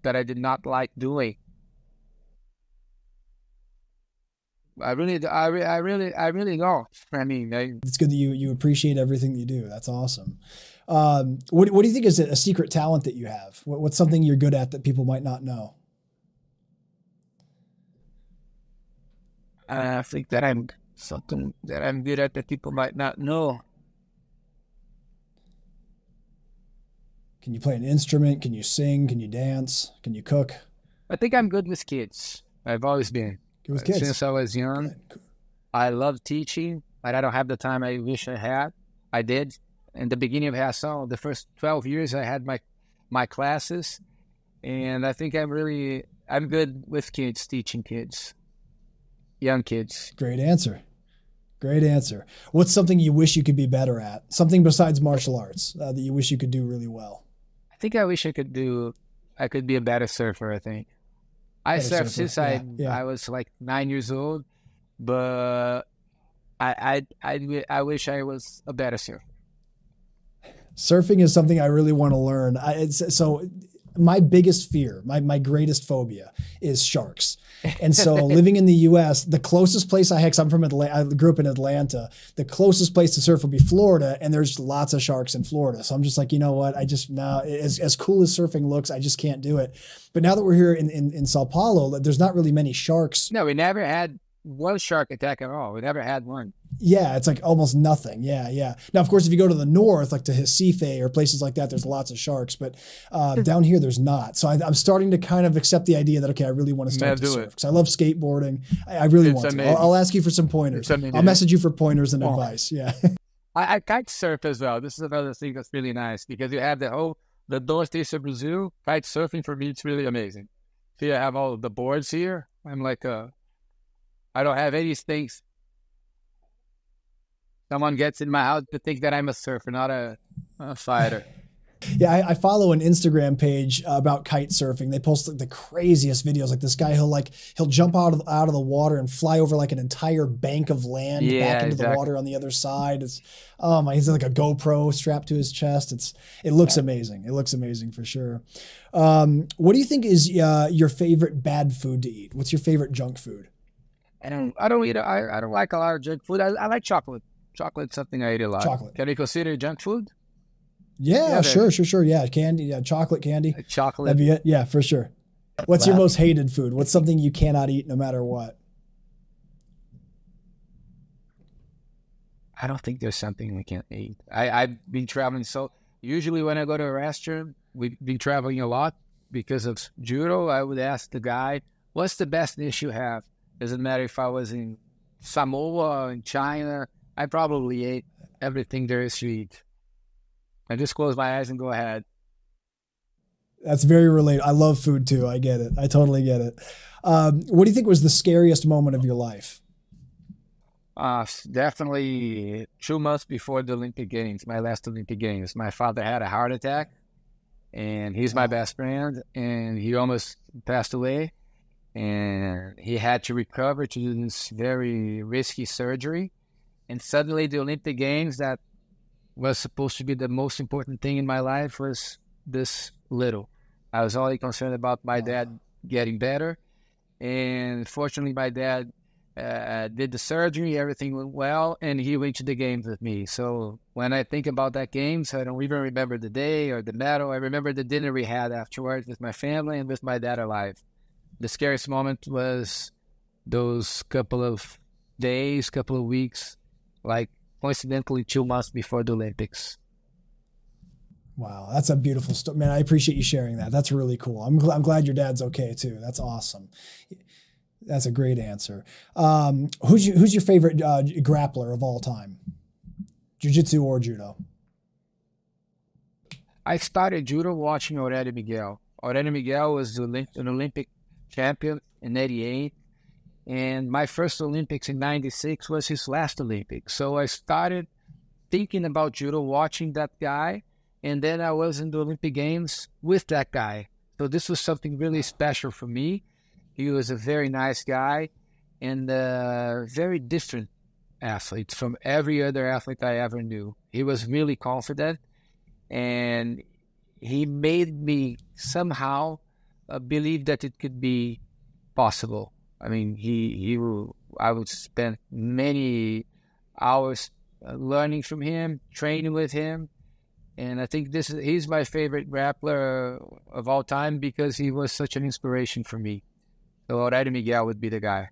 that I did not like doing. I really don't. I mean, It's good that you appreciate everything you do. That's awesome. What do you think is a secret talent that you have? What's something you're good at that people might not know? I think that I'm something that I'm good at that people might not know. Can you play an instrument? Can you sing? Can you dance? Can you cook? I think I'm good with kids. I've always been. Good with kids. Since I was young. Good. I love teaching, but I don't have the time I wish I had. I did. In the beginning of Hassan, the first 12 years, I had my classes. And I think I'm good with kids, teaching kids, young kids. Great answer. Great answer. What's something you wish you could be better at? Something besides martial arts that you wish you could do really well? I think I wish I could be a better surfer, I think. I surfed since I was like 9 years old, but I wish I was a better surfer. Surfing is something I really want to learn. So my biggest fear, my greatest phobia is sharks. And so living in the U.S., the closest place because I'm from Atlanta, I grew up in Atlanta, the closest place to surf would be Florida, and there's lots of sharks in Florida. So I'm just like, you know what? As cool as surfing looks, I just can't do it. But now that we're here in Sao Paulo, there's not really many sharks. No, we never had one shark attack at all. We never had one. Yeah, it's like almost nothing. Yeah. Now, of course, if you go to the north, like to Recife or places like that, there's lots of sharks. But down here, there's not. So I'm starting to kind of accept the idea that, okay, I really want to start to surf because I love skateboarding. I really want to. I'll ask you for some pointers. I'll message you for pointers and advice. Yeah. I kite surf as well. This is another thing that's really nice because you have the northeast of Brazil. Kite surfing for me, it's really amazing. See, I have all the boards here. I'm like I don't have any things. Someone gets in my house to think that I'm a surfer, not a fighter. Yeah, I follow an Instagram page about kite surfing. They post like the craziest videos. Like this guy, he'll jump out of the water and fly over like an entire bank of land back into the water on the other side. He's like a GoPro strapped to his chest. It looks amazing. It looks amazing for sure. What do you think is your favorite bad food to eat? What's your favorite junk food? I don't like a lot of junk food. I like chocolate. Chocolate's something I eat a lot. Chocolate. Can we consider junk food? Yeah, sure. Yeah, candy, chocolate candy. Chocolate. That'd be it. Yeah, for sure. What's your most hated food? What's something you cannot eat no matter what? I don't think there's something we can't eat. I've been traveling. So usually when I go to a restaurant, we've been traveling a lot because of judo. I would ask the guy, what's the best dish you have? Doesn't matter if I was in Samoa or in China. I probably ate everything there is to eat. I just close my eyes and go ahead. That's very relatable. I love food too. I get it. I totally get it. What do you think was the scariest moment of your life? Definitely 2 months before the Olympic Games, my last Olympic Games. My father had a heart attack, and he's my best friend, and he almost passed away. And he had to recover to do this very risky surgery. And suddenly the Olympic Games that was supposed to be the most important thing in my life was this little. I was only concerned about my dad getting better. And fortunately, my dad did the surgery. Everything went well, and he went to the games with me. So when I think about that games, I don't even remember the day or the medal. I remember the dinner we had afterwards with my family and with my dad alive. The scariest moment was those couple of days, couple of weeks, like coincidentally 2 months before the Olympics. Wow, that's a beautiful story, man. I appreciate you sharing that. That's really cool. I'm glad your dad's okay too. That's awesome. That's a great answer. Who's your favorite grappler of all time? Jiu-Jitsu or judo? I started judo watching Aurelio Miguel. Aurelio Miguel was an Olympic champion in '88, And my first Olympics in 96 was his last Olympics. So I started thinking about judo, watching that guy. And then I was in the Olympic Games with that guy. So this was something really special for me. He was a very nice guy and very different athlete from every other athlete I ever knew. He was really confident, and he made me somehow believe that it could be possible. I mean, I would spend many hours learning from him, training with him. And I think he's my favorite grappler of all time because he was such an inspiration for me. So Aurelio Miguel would be the guy.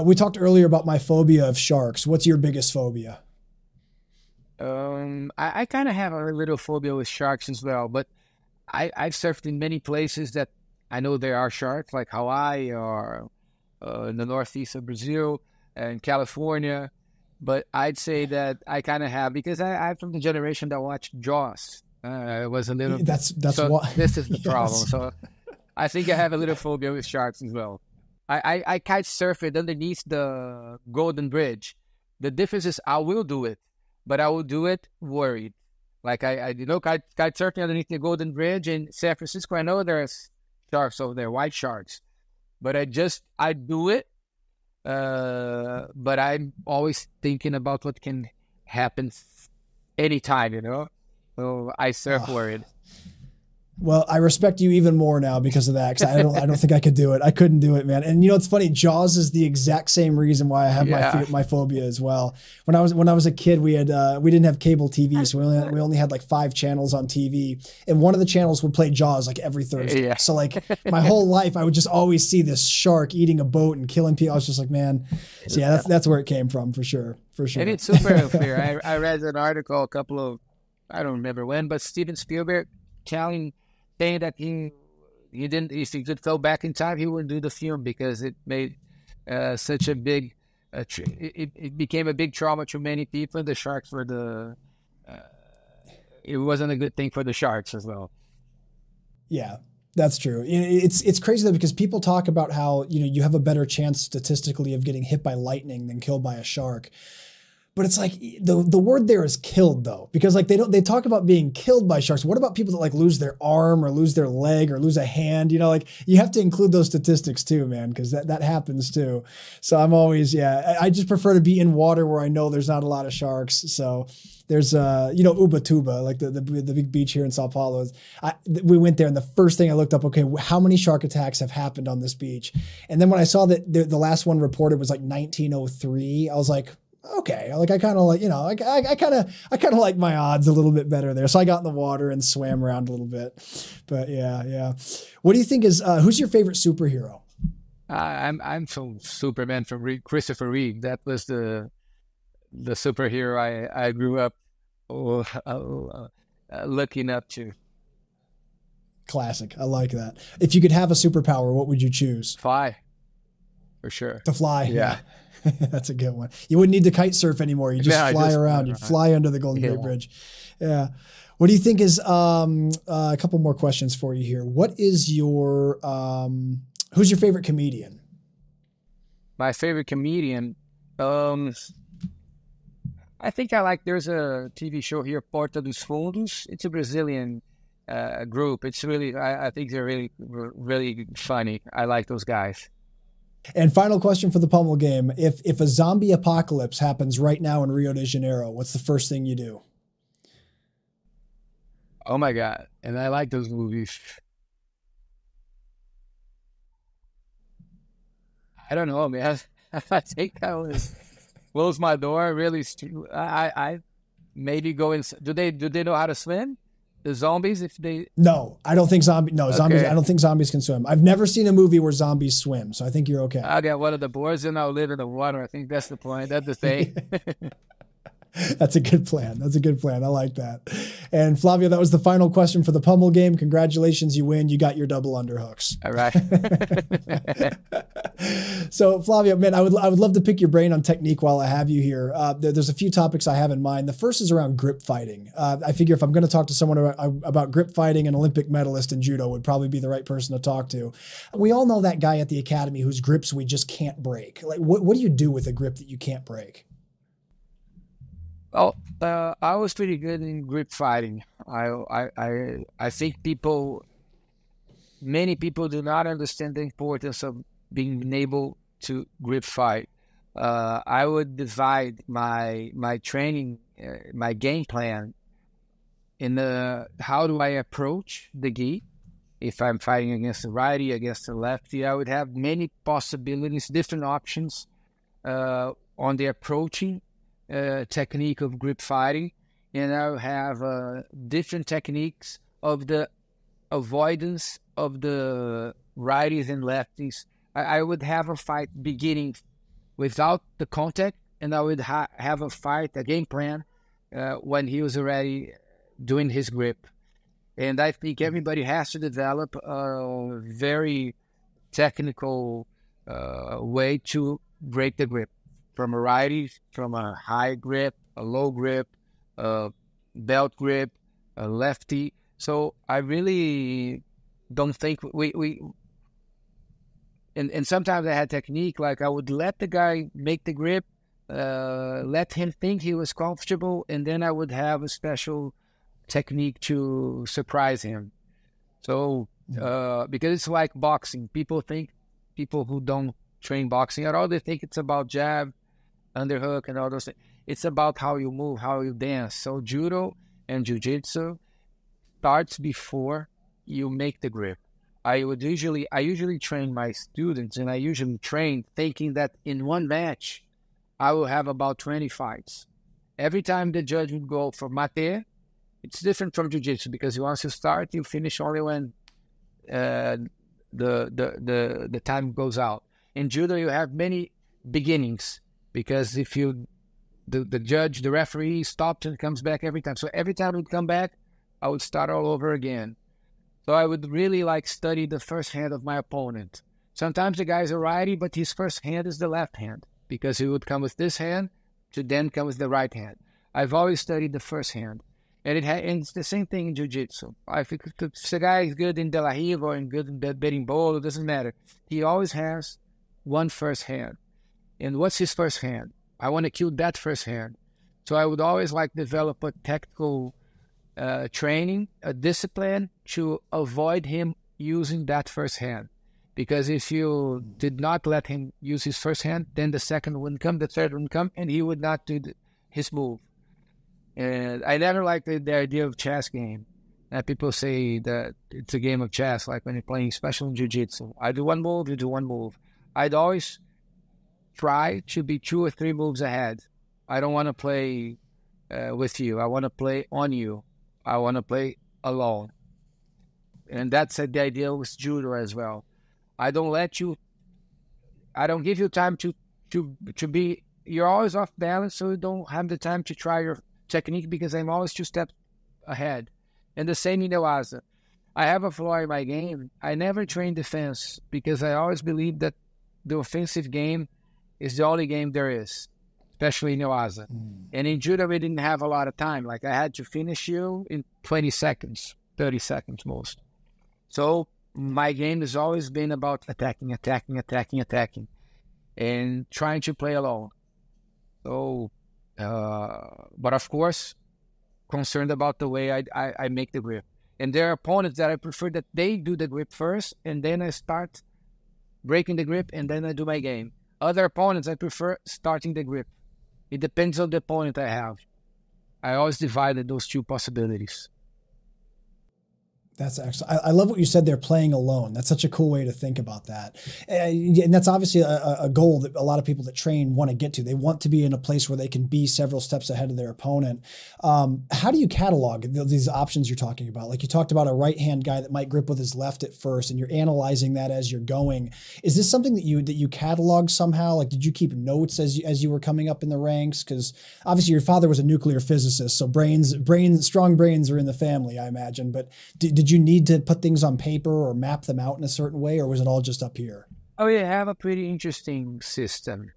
We talked earlier about my phobia of sharks. What's your biggest phobia? I kind of have a little phobia with sharks as well, but I've surfed in many places that I know there are sharks, like Hawaii or in the northeast of Brazil and California. But I'd say that I kind of have, because I'm from the generation that watched Jaws. It was a little. That's so why. This is the Yes. problem. So I think I have a little phobia with sharks as well. I kite surf it underneath the Golden Bridge. The difference is I will do it, but I will do it worried. Like I kite surfing underneath the Golden Bridge in San Francisco. I know there's sharks over there, white sharks, but I do it. But I'm always thinking about what can happen anytime, So I surf worried. Well, I respect you even more now because of that. Because I don't think I could do it. I couldn't do it, man. And it's funny. Jaws is the exact same reason why I have my phobia as well. When I was a kid, we didn't have cable TV, so we only had like 5 channels on TV, and one of the channels would play Jaws like every Thursday. Yeah. So like my whole life, I would just always see this shark eating a boat and killing people. I was just like, man. So yeah, that's where it came from for sure. And it's super unfair. I read an article I don't remember when, but Steven Spielberg saying that if he could go back in time, he wouldn't do the film because it made such a big, it became a big trauma to many people. The sharks were it wasn't a good thing for the sharks as well. Yeah, that's true. It's crazy though, because people talk about how, you have a better chance statistically of getting hit by lightning than killed by a shark. But it's like the word there is killed though, because like they talk about being killed by sharks. What about people that like lose their arm or lose their leg or lose a hand? Like you have to include those statistics too, man, because that happens too. So I'm always, I just prefer to be in water where I know there's not a lot of sharks. So there's Ubatuba, like the big beach here in Sao Paulo. We went there and the first thing I looked up, okay, how many shark attacks have happened on this beach? And then when I saw that the last one reported was like 1903, I was like, okay, like I kind of like, I kind of like my odds a little bit better there. So I got in the water and swam around a little bit. But yeah. What do you think is who's your favorite superhero? I'm from Superman, from Christopher Reeve. That was the superhero I grew up looking up to. Classic. I like that. If you could have a superpower, what would you choose? Fly, for sure. To fly. Yeah. That's a good one. You wouldn't need to kite surf anymore. You just fly around. You fly under the Golden Gate Bridge. Yeah. What do you think is a couple more questions for you here? What is your who's your favorite comedian? My favorite comedian, I think there's a TV show here, Porta dos Fundos. It's a Brazilian group. It's really, I think they're really, really funny. I like those guys. And final question for the Pummel game. If a zombie apocalypse happens right now in Rio de Janeiro, what's the first thing you do? Oh my God. And I like those movies. I don't know, man. I think I would close my door, really. I maybe go in. Do they know how to swim? The zombies, if they... No, I don't think zombies. Okay. I don't think zombies can swim. I've never seen a movie where zombies swim, so I think you're okay. I got one of the boys and I'll live in the water. I think that's the point. That's the thing. That's a good plan. I like that. And Flavio, that was the final question for the Pummel game. Congratulations, you win. You got your double underhooks. All right. So Flavio, man, I would love to pick your brain on technique while I have you here. There's a few topics I have in mind. The first is around grip fighting. I figure if I'm going to talk to someone about grip fighting, an Olympic medalist in judo would probably be the right person to talk to. We all know that guy at the academy whose grips we just can't break. Like, what do you do with a grip that you can't break? Well, I was pretty good in grip fighting. I think many people do not understand the importance of being able to grip fight. I would divide my training, my game plan in how do I approach the gi. If I'm fighting against a righty, against a lefty, I would have many possibilities, different options on the approaching technique of grip fighting, and I would have different techniques of the avoidance of the righties and lefties. I would have a fight beginning without the contact, and I would have a game plan when he was already doing his grip. And I think everybody has to develop a very technical way to break the grip. From a righty, from a high grip, a low grip, a belt grip, a lefty. So I really don't think and sometimes I had technique, like I would let the guy make the grip, let him think he was comfortable, and then I would have a special technique to surprise him. So, because it's like boxing. People who don't train boxing at all, they think it's about jab, underhook, and all those things. It's about how you move, how you dance. So judo and jiu-jitsu starts before you make the grip. I usually train my students, and I usually train thinking that in one match, I will have about 20 fights. Every time the judge would go for mate, it's different from jiu-jitsu because once you start, you finish only when the time goes out. In judo, you have many beginnings because if the judge, the referee stops and comes back every time. So every time I would come back, I would start all over again. So I would really study the first hand of my opponent. Sometimes the guy's a righty, but his first hand is the left hand because he would come with this hand to then come with the right hand. I've always studied the first hand. And it's the same thing in jiu-jitsu. If the guy is good in De La Riva or good in berimbolo, it doesn't matter. He always has one first hand. And what's his first hand? I want to kill that first hand. So I would always develop a tactical training, a discipline to avoid him using that first hand. Because if you did not let him use his first hand, then the second wouldn't come, the third wouldn't come, and he would not do his move. And I never liked the idea of chess game. People say that it's a game of chess, like when you're playing, especially in jiu-jitsu. I do one move, you do one move. I'd always try to be 2 or 3 moves ahead. I don't want to play with you. I want to play on you. I want to play alone. And that's the idea with judo as well. I don't give you time to be, you're always off balance, so you don't have the time to try your technique because I'm always 2 steps ahead. And the same in Newaza. I have a flaw in my game. I never train defense because I always believe that the offensive game is the only game there is, especially in Newaza. And in judo, we didn't have a lot of time. I had to finish you in 20 seconds, 30 seconds most. So my game has always been about attacking, and trying to play alone. So, but of course, concerned about the way I make the grip. And there are opponents that I prefer that they do the grip first, and then I start breaking the grip, and then I do my game. Other opponents, I prefer starting the grip. It depends on the opponent I have. I always divided those 2 possibilities. That's excellent. I love what you said there, playing alone. That's such a cool way to think about that. And that's obviously a goal that a lot of people that train want to get to. They want to be in a place where they can be several steps ahead of their opponent. How do you catalog these options you're talking about? Like you talked about a right-hand guy that might grip with his left at first, and you're analyzing that as you're going. Is this something that you catalog somehow? Like, did you keep notes as you were coming up in the ranks? Because obviously your father was a nuclear physicist, so strong brains are in the family, I imagine. But did you need to put things on paper or map them out in a certain way, or was it all just up here? Oh, we have a pretty interesting system.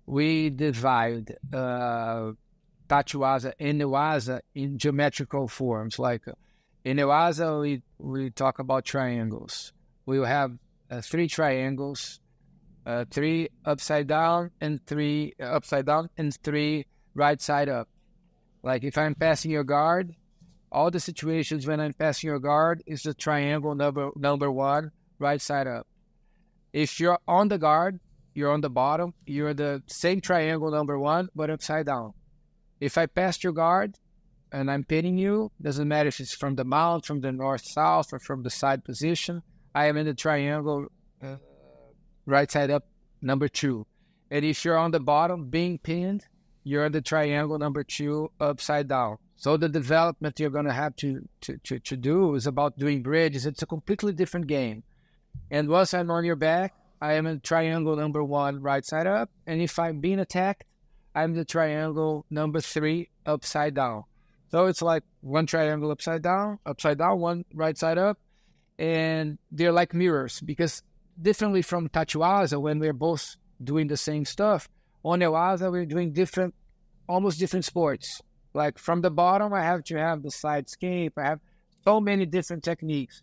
We divide Tachiwaza and Newaza in geometrical forms. Like in Newaza, we talk about triangles. We will have 3 triangles, 3 upside down and 3 upside down and 3 right side up. Like if I'm passing your guard, all the situations when I'm passing your guard is the triangle number 1, right side up. If you're on the guard, you're on the bottom, you're the same triangle number 1, but upside down. If I passed your guard and I'm pinning you, doesn't matter if it's from the mount, from the north-south, or from the side position, I am in the triangle right side up number 2. And if you're on the bottom being pinned, you're in the triangle number 2 upside down. So the development you're going to have to do is about doing bridges. It's a completely different game. And once I'm on your back, I am in triangle number 1 right side up. And if I'm being attacked, I'm the triangle number 3 upside down. So it's like 1 triangle upside down, 1 right side up. And they're like mirrors, because differently from Tachiwaza, when we're both doing the same stuff, on Newaza, we're doing almost different sports. Like from the bottom, I have to have the side escape. I have so many different techniques.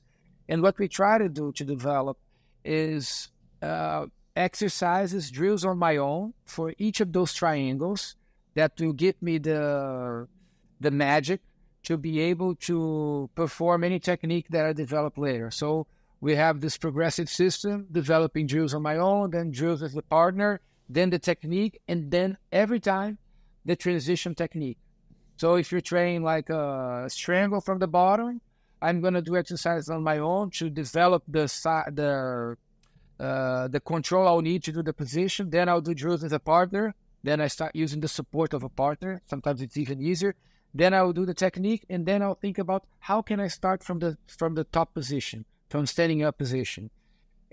And what we try to do to develop is exercises, drills on my own for each of those triangles that will give me the magic to be able to perform any technique that I develop later. So we have this progressive system, developing drills on my own, then drills with a partner, then the technique, and then every time the transition technique. So if you're training like a strangle from the bottom, I'm going to do exercises on my own to develop the control I'll need to do the position. Then I'll do drills with a partner. Then I start using the support of a partner. Sometimes it's even easier. Then I will do the technique, and then I'll think about how can I start from the top position, from standing up position.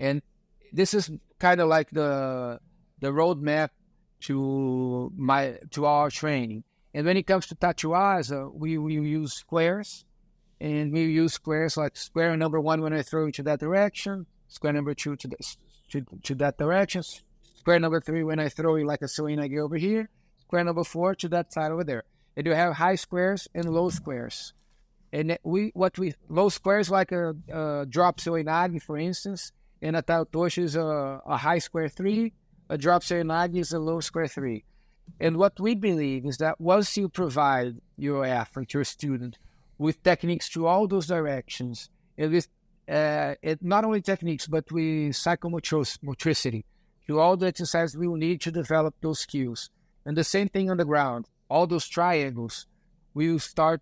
And this is kind of like the roadmap to our training. And when it comes to Tachiwaza, we use squares. And we use squares like square number 1 when I throw into that direction, square number 2 to that direction, square number 3 when I throw it like a Soinage over here, square number 4 to that side over there. And you have high squares and low squares. And low squares like a drop Soinage, for instance, and a Taotoshi is a high square 3, a drop Soinage is a low square 3. And what we believe is that once you provide your athlete, your student, with techniques to all those directions, and with not only techniques, but with psychomotricity, to all the exercises we will need to develop those skills. And the same thing on the ground. All those triangles, we will start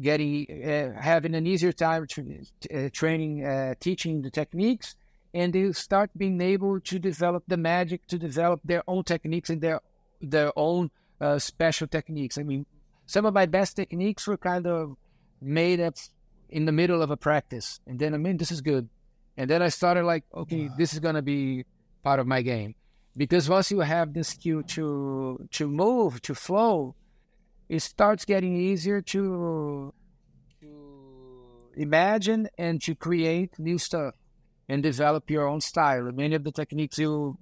having an easier time training, teaching the techniques, and they'll start being able to develop the magic, to develop their own techniques and their own special techniques. I mean, some of my best techniques were kind of made up in the middle of a practice. And then, this is good. And then I started like, okay, this is going to be part of my game. Because once you have this skill to move, to flow, it starts getting easier to imagine and to create new stuff and develop your own style. And many of the techniques and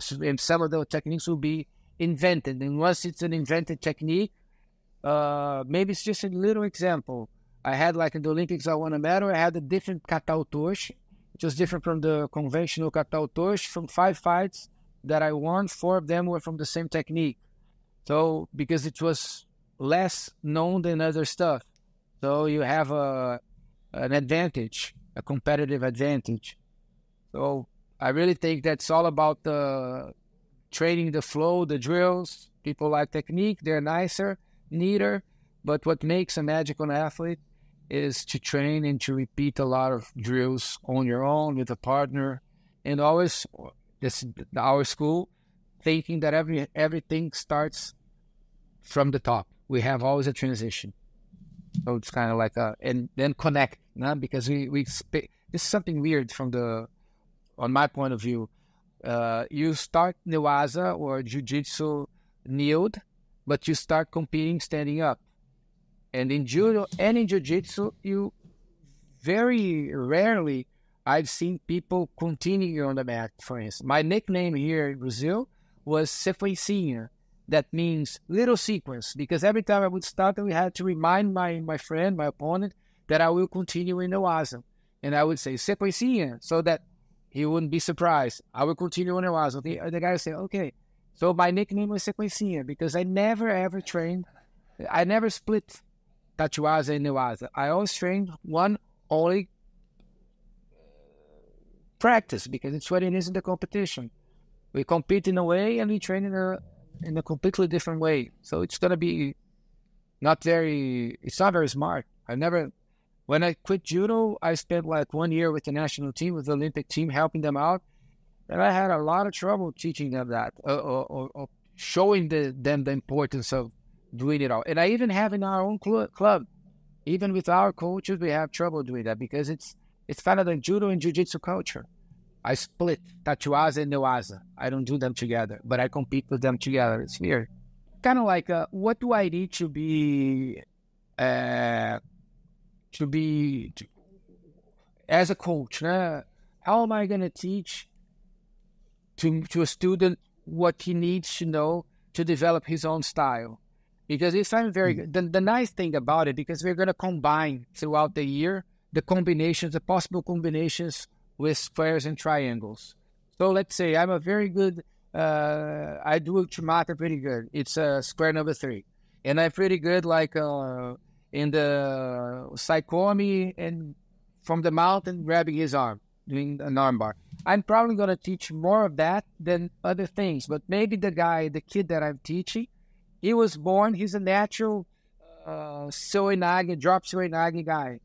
some of the techniques will be invented. And once it's an invented technique, maybe it's just a little example. I had like in the Olympics, I won a medal. I had a different Katautoshi, which was different from the conventional Katautoshi. From 5 fights that I won, 4 of them were from the same technique. So because it was less known than other stuff, so you have an advantage, a competitive advantage. So I really think that's all about the training, the flow, the drills. People like technique; they're nicer, neater. But what makes a magical athlete is to train and to repeat a lot of drills on your own with a partner, and always our school thinking that everything starts from the top. We have always a transition, so it's kind of like and then connect, because this is something weird on my point of view. You start Newaza or Jiu-Jitsu kneeled, but you start competing standing up. And in Judo and in Jiu-Jitsu, you very rarely I've seen people continue on the mat, for instance. My nickname here in Brazil was sequencinha. That means little sequence, because every time I would start, we had to remind my friend, my opponent, that I will continue in the waza. And I would say sequencinha, so that he wouldn't be surprised. I will continue in the waza. The guy would say, okay. So my nickname was sequencinha, because I never ever trained. I never split tachuaza and newaza. I always trained one only practice, because it's what it is in the competition. We compete in a way and we train in a completely different way. So it's going to be it's not very smart. When I quit judo, I spent like 1 year with the national team, with the Olympic team, helping them out. And I had a lot of trouble teaching them that, or showing them the importance of doing it all. And I even have in our own club, even with our coaches, we have trouble doing that, because it's kind of the judo and jiu-jitsu culture. I split tachuaza and newaza. I don't do them together, but I compete with them together. It's weird. Kind of like, what do I need to be as a coach? How am I going to teach to a student what he needs to know to develop his own style? Because if I'm very good, the nice thing about it, because we're going to combine throughout the year the possible combinations with squares and triangles. So let's say I'm a very good, I do ultimata pretty good. It's square number 3. And I'm pretty good like in the saikomi and from the mountain grabbing his arm, doing an arm bar. I'm probably going to teach more of that than other things. But maybe the kid that I'm teaching, he was born, he's a natural drop suinagi guy.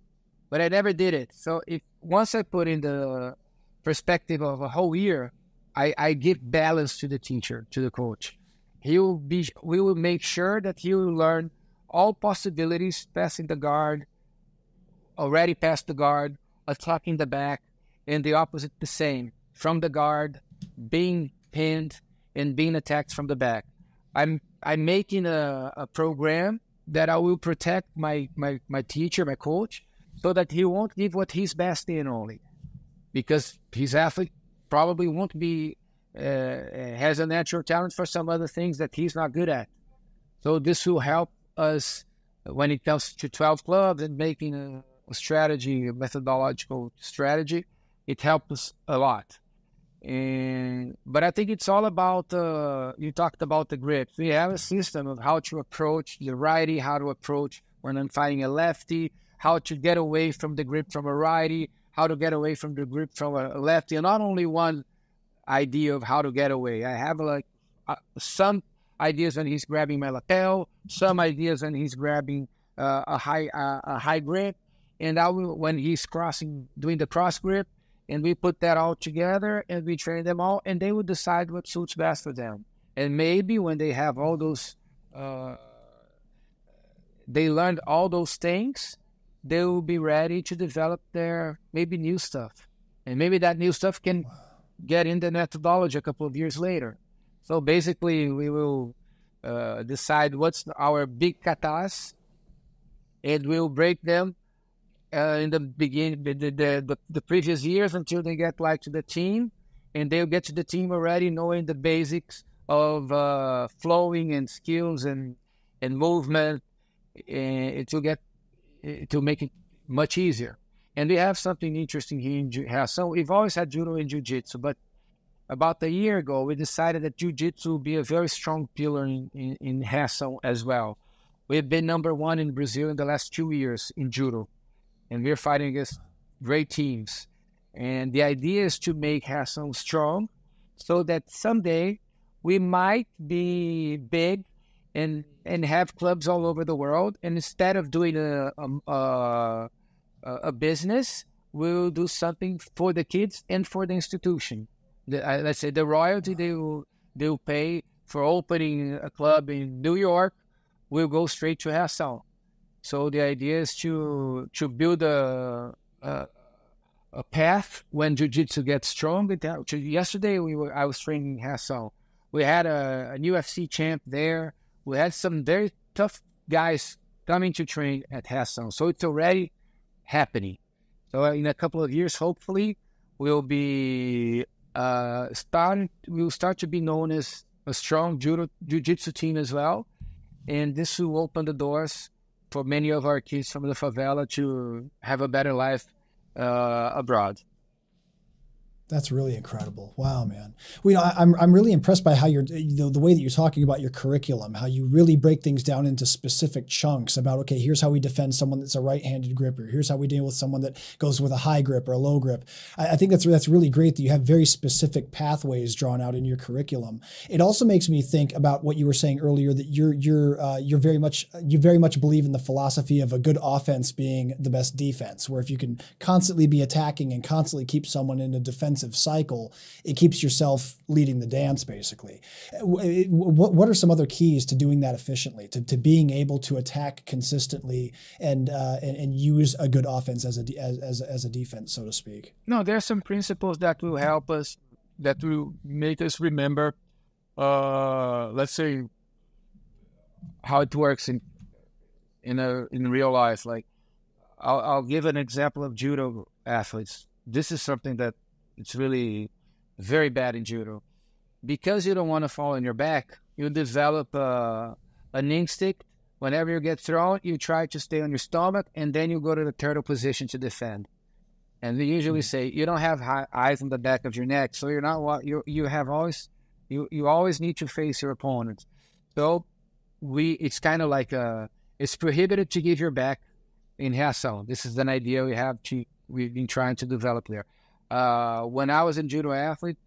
But I never did it. So once I put in the perspective of a whole year, I give balance to the teacher, to the coach. We will make sure that he will learn all possibilities, passing the guard, already past the guard, attacking the back, and the opposite the same. From the guard, being pinned, and being attacked from the back. I'm making a program that I will protect my teacher, my coach, so that he won't give what he's best in only, because his athlete probably won't be has a natural talent for some other things that he's not good at. So this will help us when it comes to 12 clubs and making a methodological strategy. It helps us a lot. But I think it's all about, you talked about the grips. We have a system of how to approach the righty, how to approach when I'm fighting a lefty, how to get away from the grip from a righty, how to get away from the grip from a lefty. And not only one idea of how to get away. I have some ideas when he's grabbing my lapel, some ideas when he's grabbing a high grip, and when he's doing the cross grip. And we put that all together and we train them all, and they will decide what suits best for them. And maybe when they have all those, they learned all those things, they will be ready to develop their maybe new stuff. And maybe that new stuff can get in the methodology a couple of years later. So basically, we will decide what's our big katas, and we'll break them in the beginning, the previous years until they get like to the team, and they'll get to the team already knowing the basics of flowing and skills and movement, and to make it much easier. And we have something interesting here in Jiu-Jitsu. So we've always had judo and jiu-jitsu, but about a year ago, we decided that jiu-jitsu would be a very strong pillar in Reacao as well. We've been number 1 in Brazil in the last 2 years in judo, and we're fighting against great teams. And the idea is to make Reacao strong so that someday we might be big and have clubs all over the world. And instead of doing a business, we'll do something for the kids and for the institution. Let's say the royalty they'll pay for opening a club in New York will go straight to Reacao. So the idea is to build a path when jiu-jitsu gets strong. Yesterday I was training in Reacao. We had an UFC champ there. We had some very tough guys coming to train at Reacao. So it's already happening. So in a couple of years, hopefully, will be we'll start to be known as a strong Jiu-Jitsu team as well. And this will open the doors for many of our kids from the favela to have a better life abroad. That's really incredible. Wow, man. Well, I'm really impressed by how the way that you're talking about your curriculum, how you really break things down into specific chunks about, okay, here's how we defend someone that's a right-handed gripper. Here's how we deal with someone that goes with a high grip or a low grip. I think that's really great that you have very specific pathways drawn out in your curriculum. It also makes me think about what you were saying earlier, that you very much believe in the philosophy of a good offense being the best defense, where if you can constantly be attacking and constantly keep someone in a defensive cycle, it keeps yourself leading the dance, basically. What are some other keys to doing that efficiently, to being able to attack consistently and use a good offense as a defense, so to speak? No, there are some principles that will help us, that will make us remember, let's say, how it works in real life. Like, I'll give an example of judo athletes. This is something that it's really very bad in judo. Because you don't want to fall on your back, you develop an instinct. Whenever you get thrown, you try to stay on your stomach, and then you go to the turtle position to defend. And they usually say you don't have eyes on the back of your neck, so you're not. You always need to face your opponent. So it's kind of like it's prohibited to give your back in reação. This is an idea we've been trying to develop there. When I was a judo athlete,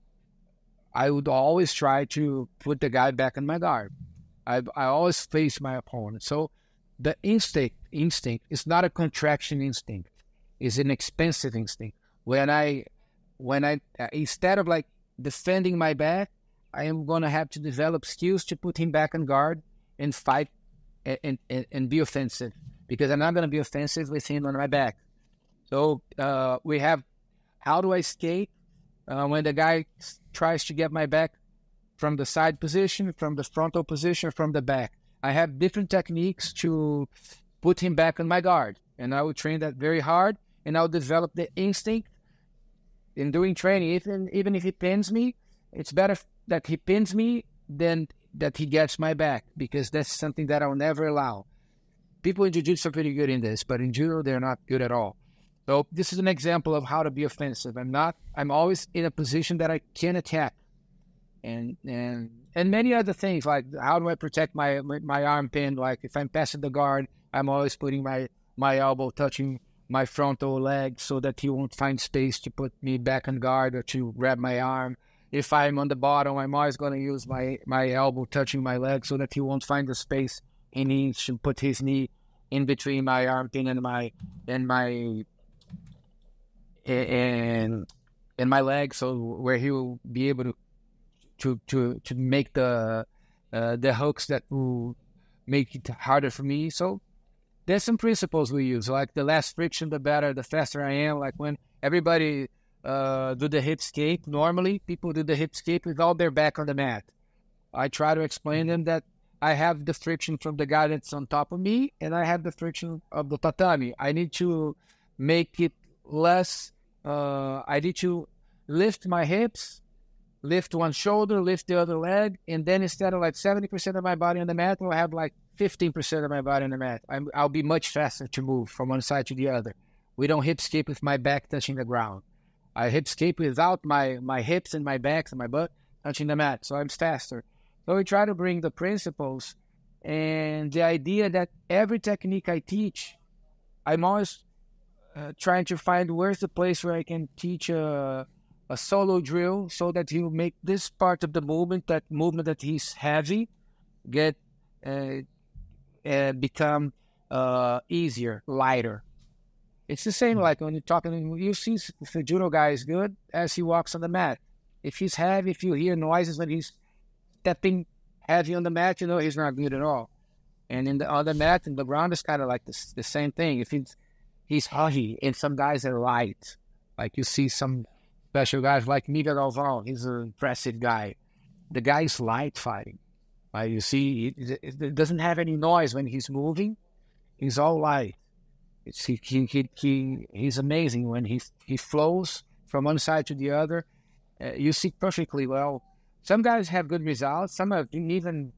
I would always try to put the guy back in my guard. I always face my opponent. So the instinct is not a contraction instinct. It's an expansive instinct. When I instead of like defending my back, I am going to have to develop skills to put him back on guard and fight and be offensive, because I'm not going to be offensive with him on my back. So we have, how do I skate when the guy tries to get my back from the side position, from the frontal position, from the back? I have different techniques to put him back on my guard, and I will train that very hard, and I'll develop the instinct in doing training. Even if he pins me, it's better that he pins me than that he gets my back, because that's something that I'll never allow. People in Jiu-Jitsu are pretty good in this, but in Judo, they're not good at all. So this is an example of how to be offensive. I'm always in a position that I can attack. And many other things, like how do I protect my arm pin? Like if I'm passing the guard, I'm always putting my elbow touching my frontal leg so that he won't find space to put me back on guard or to grab my arm. If I'm on the bottom, I'm always going to use my elbow touching my leg so that he won't find the space he needs to put his knee in between my arm pin and my leg, so where he will be able to make the hooks that will make it harder for me. So there's some principles we use, like the less friction, the better, the faster I am. Like when everybody do the hip escape, normally people do the hip escape with all their back on the mat. I try to explain them that I have the friction from the guy that's on top of me, and I have the friction of the tatami. I need to make it less. I need to lift my hips, lift one shoulder, lift the other leg, and then instead of like 70% of my body on the mat, I'll have like 15% of my body on the mat. I'll be much faster to move from one side to the other. We don't hip escape with my back touching the ground. I hip escape without my hips and my back and my butt touching the mat, so I'm faster. So we try to bring the principles and the idea that every technique I teach, I'm always trying to find where's the place where I can teach a solo drill so that he'll make this part of the movement that he's heavy, become easier, lighter. It's the same like when you're talking, you see if the judo guy is good as he walks on the mat. If he's heavy, if you hear noises when he's stepping heavy on the mat, you know he's not good at all. And on the mat, in the ground, is kind of like the same thing. If he's heavy, and some guys are light. Like you see some special guys like Miguel Galvão, he's an impressive guy. The guy is light fighting. Like you see, it doesn't have any noise when he's moving. He's all light. He's amazing when he flows. from one side to the other. You see perfectly well. Some guys have good results. Some have been even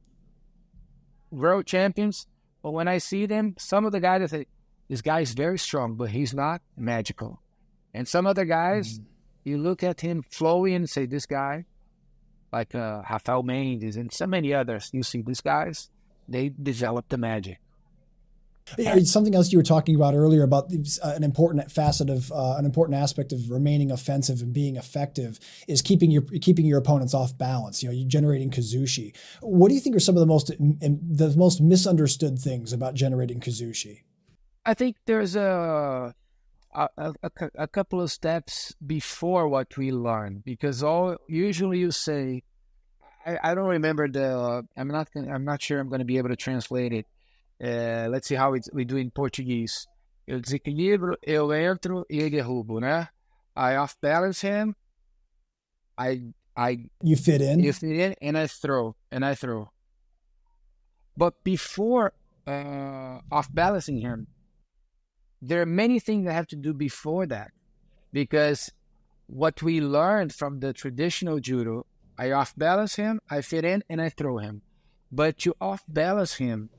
world champions. But when I see them, some of the guys, I say, this guy is very strong, but he's not magical. And some other guys, you look at him flowing and say, this guy, like Rafael Mendes and so many others, you see these guys, they develop the magic. Something else you were talking about earlier about an important facet of an important aspect of remaining offensive and being effective is keeping your opponents off balance. You generating kazushi. What do you think are some of the most misunderstood things about generating kazushi? I think there's a couple of steps before what we learn, because usually you say, I don't remember I'm not sure I'm going to be able to translate it. Let's see how we do in Portuguese. Eu desequilibro, eu entro e eu derrubo, né? I off balance him. You fit in. You fit in, and I throw. But before off balancing him, there are many things that have to do before that, because what we learned from the traditional judo, I off balance him, I fit in, and I throw him. But to off balance him,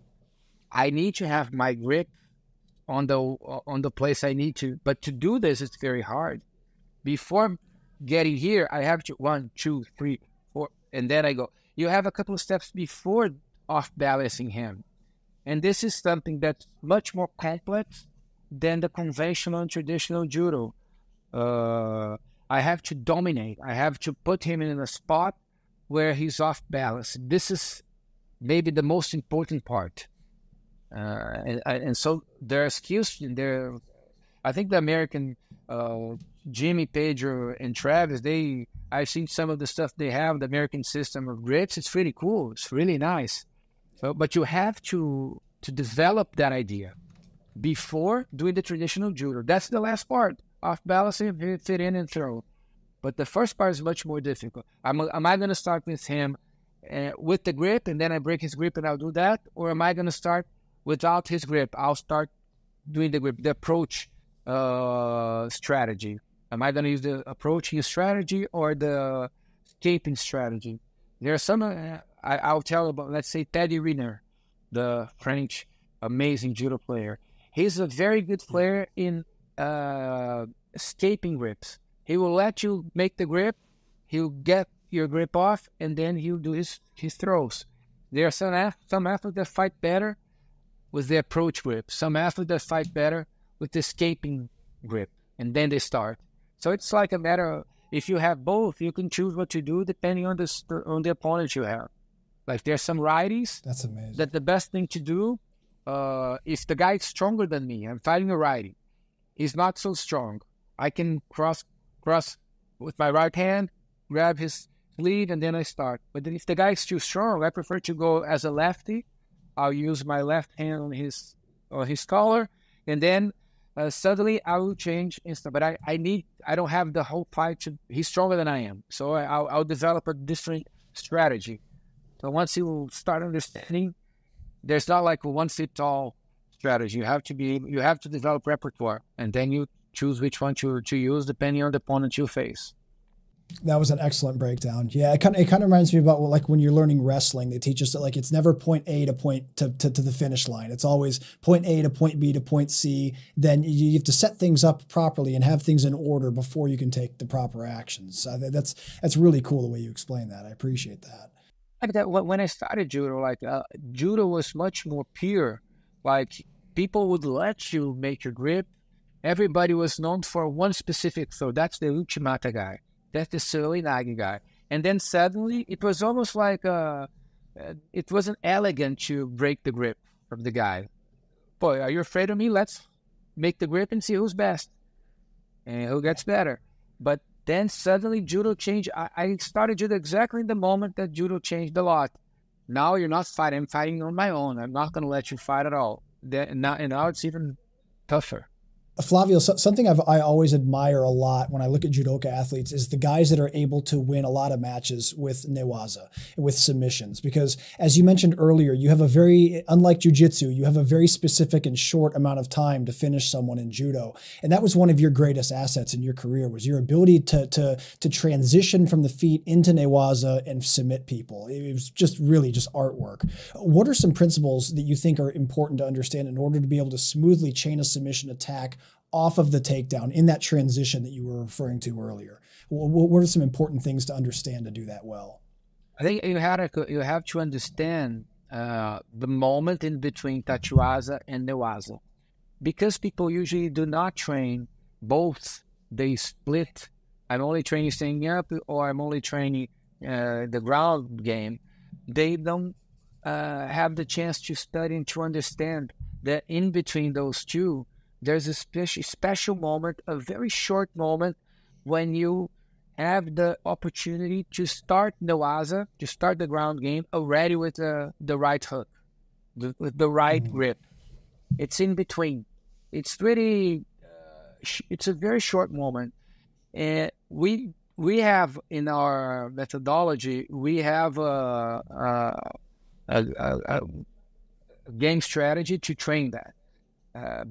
I need to have my grip on the place I need to. But to do this, it's very hard. Before getting here, I have to 1, 2, 3, 4, and then I go. You have a couple of steps before off balancing him, and this is something that's much more complex than the conventional and traditional judo. I have to dominate. I have to put him in a spot where he's off balance. This is maybe the most important part. And so there are skills there. I think the American Jimmy, Pedro, and Travis, I've seen some of the stuff they have, the American system of grips. It's really cool. It's really nice. But you have to develop that idea before doing the traditional judo. That's the last part. Off balancing, fit in and throw. But the first part is much more difficult. Am I going to start with him with the grip, and then I break his grip and I'll do that? Or am I going to start without his grip? I'll start doing the grip, the approach strategy. Am I going to use the approaching strategy or the escaping strategy? There are some, I'll tell about, let's say, Teddy Riner, the French amazing judo player. He's a very good player in escaping grips. He will let you make the grip, he'll get your grip off, and then he'll do his throws. There are some athletes that fight better with the approach grip. Some athletes that fight better with the escaping grip, and then they start. So it's like a matter of, if you have both, you can choose what to do depending on the opponent you have. Like there's some righties. That's amazing. That the best thing to do, if the guy is stronger than me, I'm fighting a righty, he's not so strong. I can cross with my right hand, grab his sleeve, and then I start. But then if the guy is too strong, I prefer to go as a lefty. I'll use my left hand on his collar, and then suddenly I will change instant. But I don't have the whole fight. He's stronger than I am, so I'll develop a different strategy. So once you start understanding, there's not like a one-fit-all strategy. You have to develop repertoire, and then you choose which one to use depending on the opponent you face. That was an excellent breakdown. Yeah, it kind of reminds me about like when you're learning wrestling, they teach us that like it's never point A to point to the finish line. It's always point A to point B to point C. Then you have to set things up properly and have things in order before you can take the proper actions. That's really cool the way you explain that. I appreciate that. Like that, when I started judo, judo was much more pure. Like people would let you make your grip. Everybody was known for one specific throw. That's the Uchimata guy. That's the Surinagi guy. And then suddenly it was almost like it wasn't elegant to break the grip from the guy. Boy, are you afraid of me? Let's make the grip and see who's best and who gets better. But then suddenly judo changed. I started judo exactly in the moment that judo changed a lot. Now you're not fighting. I'm fighting on my own. I'm not going to let you fight at all. And now it's even tougher. Flavio, something I always admire a lot when I look at judoka athletes is the guys that are able to win a lot of matches with newaza, with submissions. Because as you mentioned earlier, you have unlike jiu-jitsu, you have a very specific and short amount of time to finish someone in judo. And that was one of your greatest assets in your career, was your ability to transition from the feet into newaza and submit people. It was just really just artwork. What are some principles that you think are important to understand in order to be able to smoothly chain a submission attack off of the takedown in that transition that you were referring to earlier? What are some important things to understand to do that well? I think you have to understand the moment in between tachuaza and newaza, because people usually do not train both. They split. I'm only training standing up, or I'm only training the ground game. They don't have the chance to study and to understand that in between those two, there's a special moment, a very short moment, when you have the opportunity to start newaza, to start the ground game already with the right hook, with the right grip. It's in between. It's really, it's a very short moment. And we have in our methodology, we have a game strategy to train that.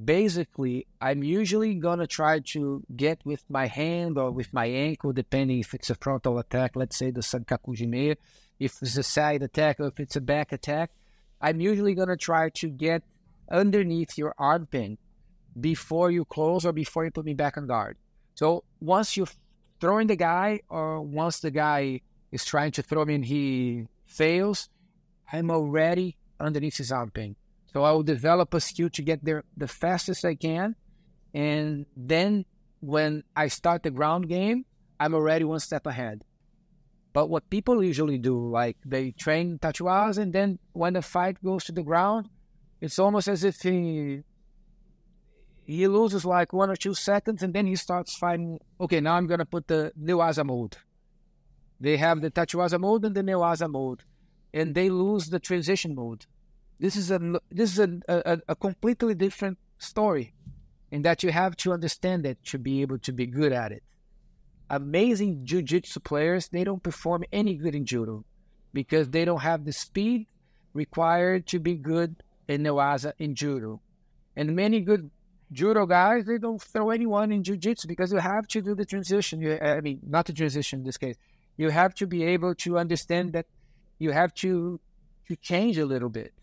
Basically, I'm usually going to try to get with my hand or with my ankle, depending if it's a frontal attack, let's say the sankaku jimeya, if it's a side attack or if it's a back attack. I'm usually going to try to get underneath your arm pin before you close or before you put me back on guard. So once you're throwing the guy, or once the guy is trying to throw me and he fails, I'm already underneath his arm pin. So I will develop a skill to get there the fastest I can. And then when I start the ground game, I'm already one step ahead. But what people usually do, like they train tachuaza, and then when the fight goes to the ground, it's almost as if he loses like 1 or 2 seconds, and then he starts fighting. Okay, now I'm going to put the newaza mode. They have the tachuaza mode and the newaza mode, and they lose the transition mode. This is a completely different story, in that you have to understand it to be able to be good at it. Amazing jiu-jitsu players, they don't perform any good in judo because they don't have the speed required to be good in newaza in judo. And many good judo guys, they don't throw anyone in jiu-jitsu because you have to do the transition. Not the transition in this case. You have to be able to understand that you have to change a little bit.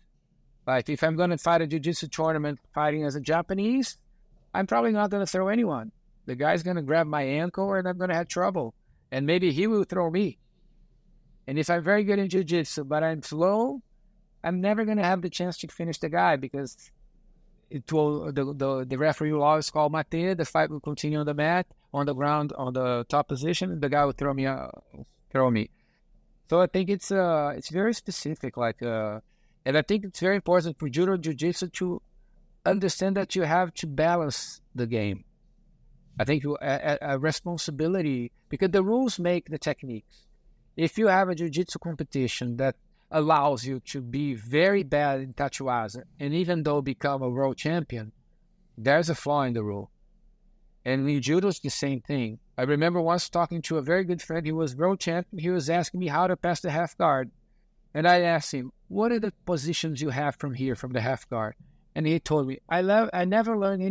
Like if I'm going to fight a jiu-jitsu tournament fighting as a Japanese, I'm probably not going to throw anyone. The guy's going to grab my ankle and I'm going to have trouble. And maybe he will throw me. And if I'm very good in jiu-jitsu, but I'm slow, I'm never going to have the chance to finish the guy, because the referee will always call mate, the fight will continue on the mat, on the ground, on the top position, and the guy will throw me. So I think it's very specific, and I think it's very important for judo and jiu-jitsu to understand that you have to balance the game. I think a responsibility, because the rules make the techniques. If you have a jiu-jitsu competition that allows you to be very bad in tachuaza and even though become a world champion, there's a flaw in the rule. And in judo, it's the same thing. I remember once talking to a very good friend, he was world champion. He was asking me how to pass the half guard. And I asked him, what are the positions you have from here, from the half guard? And he told me, I never learned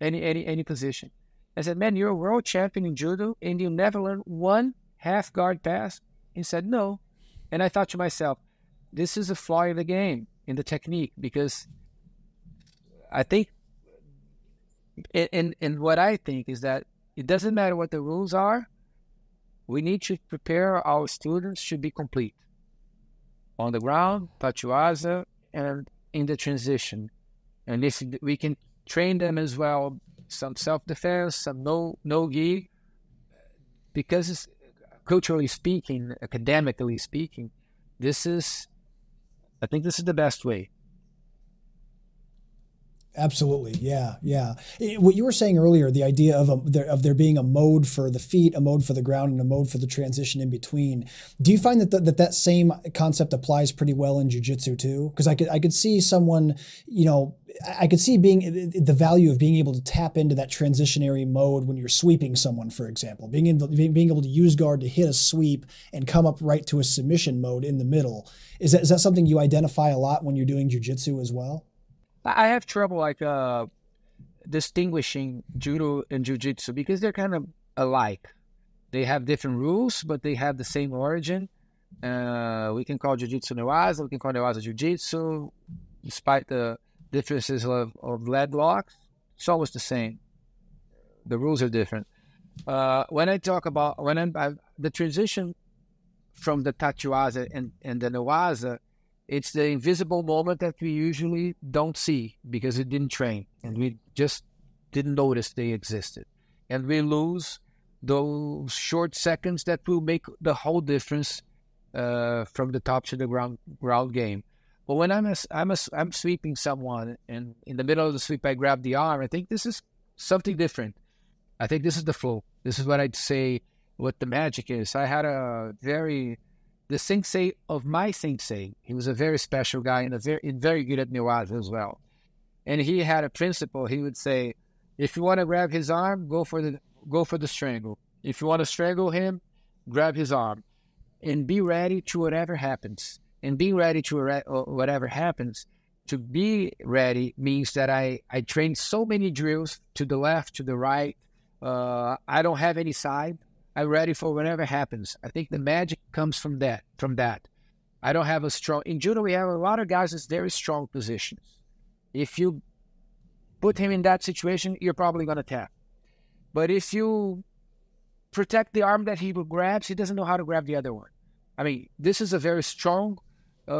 any position. I said, man, you're a world champion in judo and you never learned one half guard pass? He said, no. And I thought to myself, this is a flaw in the game, in the technique, because I think, and what I think is that it doesn't matter what the rules are, we need to prepare our students to be complete. On the ground, tachuaza, and in the transition. And if we can train them as well, some self-defense, some no-gi, because it's, culturally speaking, academically speaking, I think this is the best way. Absolutely. Yeah. What you were saying earlier, the idea of there being a mode for the feet, a mode for the ground, and a mode for the transition in between. Do you find that same concept applies pretty well in jiu-jitsu too? Because I could see someone, I could see the value of being able to tap into that transitionary mode when you're sweeping someone, for example, being able to use guard to hit a sweep and come up right to a submission mode in the middle. Is that something you identify a lot when you're doing jiu-jitsu as well? I have trouble distinguishing judo and jiu-jitsu because they're kind of alike. They have different rules, but they have the same origin. We can call jiu-jitsu newaza, we can call newaza jiu-jitsu, despite the differences of leg locks. It's always the same. The rules are different. When I talk about the transition from the tachiwaza and the newaza, it's the invisible moment that we usually don't see because we didn't train and we just didn't notice they existed. And we lose those short seconds that will make the whole difference from the top to the ground game. But when I'm sweeping someone and in the middle of the sweep I grab the arm, I think this is something different. I think this is the flow. This is what I'd say what the magic is. I had the sensei of my sensei. He was a very special guy and very good at newaza as well. And he had a principle. He would say, if you want to grab his arm, go for the strangle. If you want to strangle him, grab his arm. And be ready to whatever happens. And being ready to whatever happens, to be ready means that I train so many drills to the left, to the right. I don't have any side. I'm ready for whatever happens. I think the magic comes from that. I don't have in judo, we have a lot of guys with very strong positions. If you put him in that situation, you're probably going to tap. But if you protect the arm that he grabs, he doesn't know how to grab the other one. I mean, this is a very strong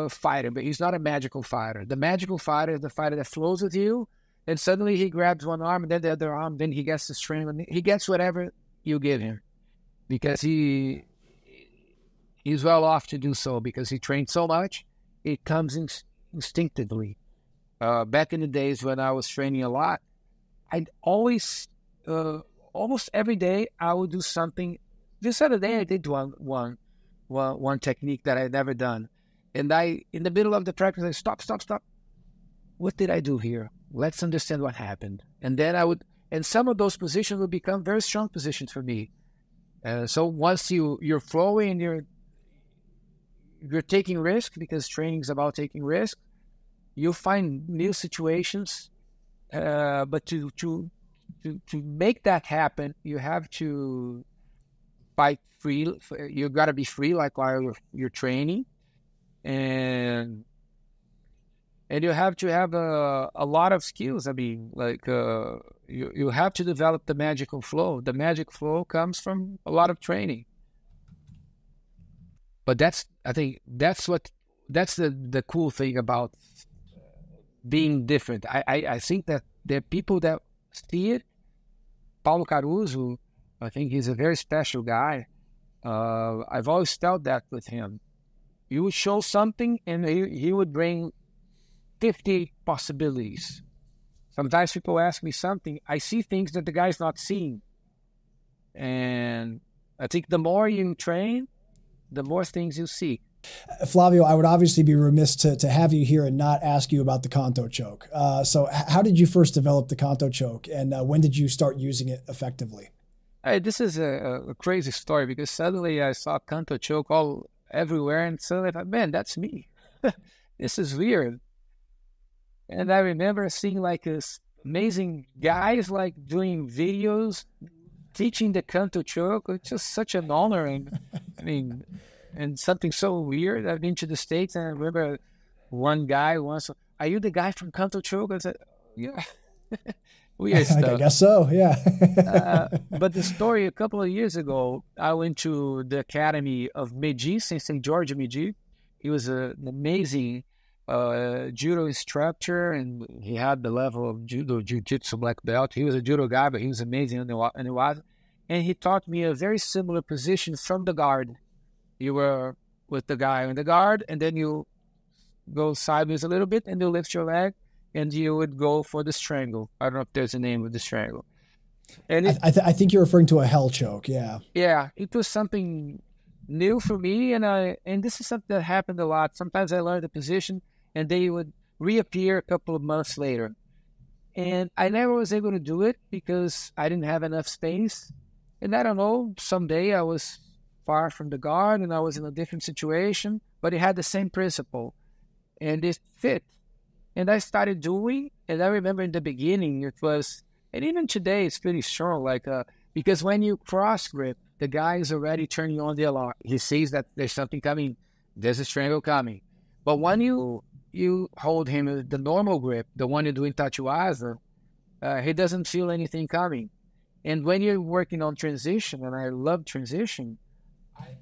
fighter, but he's not a magical fighter. The magical fighter is the fighter that flows with you, and suddenly he grabs one arm, and then the other arm, then he gets the strength, and he gets whatever you give him. Because he's well off to do so, because he trained so much, it comes instinctively. Back in the days when I was training a lot, I'd always, almost every day, I would do something. This other day, I did one technique that I had never done. And in the middle of the practice, I stop. What did I do here? Let's understand what happened. And then and some of those positions would become very strong positions for me. So once you're flowing and you're taking risk, because training is about taking risk, you'll find new situations. But to make that happen, you have to fight free. You got to be free, like while you're training, and you have to have a lot of skills. I mean, like you have to develop the magical flow. The magic flow comes from a lot of training. But I think that's the cool thing about being different. I think that there are people that see it. Paulo Caruso, I think he's a very special guy. I've always felt that with him. You would show something and he would bring 50 possibilities. Sometimes people ask me something, I see things that the guy's not seeing. And I think the more you train, the more things you see. Flavio, I would obviously be remiss to have you here and not ask you about the Canto Choke. So how did you first develop the Canto Choke, and when did you start using it effectively? This is a crazy story, because suddenly I saw Canto Choke everywhere, and suddenly I thought, man, that's me. This is weird. And I remember seeing like this amazing guys like doing videos, teaching the Canto Choke. It's just such an honor, and I mean, and something so weird. I've been to the States, and I remember one guy once, "Are you the guy from Canto Choke?" I said, "Yeah." Weird stuff. I guess so, yeah. But the story, a couple of years ago, I went to the academy of Medi, St. George Medi. He was an amazing judo instructor, and he had the level of judo, jiu-jitsu black belt. He was a judo guy, but he was amazing in the water. And he taught me a very similar position from the guard. You were with the guy in the guard, and then you go sideways a little bit, and you lift your leg, and you would go for the strangle. I don't know if there's a name of the strangle. And I think you're referring to a hell choke, yeah. Yeah, it was something new for me, and this is something that happened a lot. Sometimes I learned the position, and they would reappear a couple of months later. And I never was able to do it because I didn't have enough space. And I don't know, someday I was far from the guard and I was in a different situation, but it had the same principle and it fit. And I started doing, and I remember in the beginning it was, and even today it's pretty strong, because when you cross grip, the guy is already turning on the alarm. He sees that there's something coming, there's a strangle coming. But when you hold him with the normal grip, the one you're doing tatuaza, he doesn't feel anything coming. And when you're working on transition, and I love transition,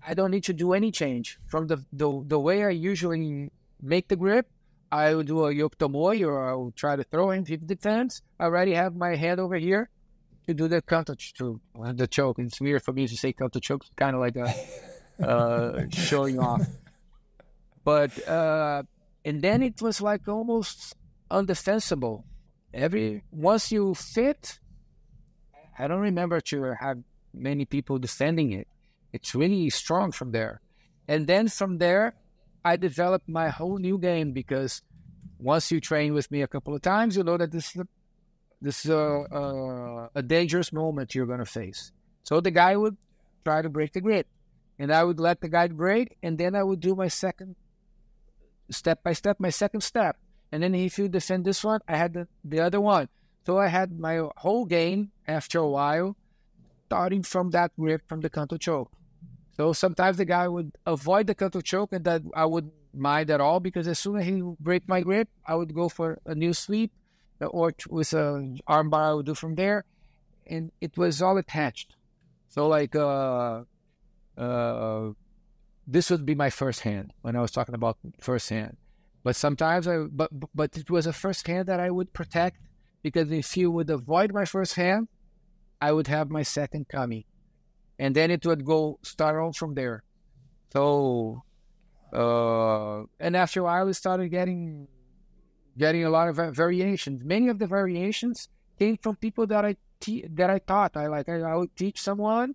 I don't need to do any change. From the way I usually make the grip, I will do a yoke tomoe, or I will try to throw him if he defends. I already have my hand over here to do the canto the choke. It's weird for me to say canto choke, it's kind of like a showing off. But and then it was like almost undefensible. Once you fit, I don't remember to have many people defending it. It's really strong from there. And then from there, I developed my whole new game, because once you train with me a couple of times, you know that this is a dangerous moment you're going to face. So the guy would try to break the grip, and I would let the guy break, and then I would do my second step by step, my second step. And then if you defend this one, I had the other one. So I had my whole game after a while, starting from that grip from the Canto Choke. So sometimes the guy would avoid the Canto Choke, and that I wouldn't mind at all, because as soon as he would break my grip, I would go for a new sweep, or with an arm bar I would do from there. And it was all attached. So this would be my first hand when I was talking about first hand. But sometimes but it was a first hand that I would protect, because if you would avoid my first hand, I would have my second coming. And then it would start on from there. So, and after a while, we started getting a lot of variations. Many of the variations came from people that I taught. I would teach someone,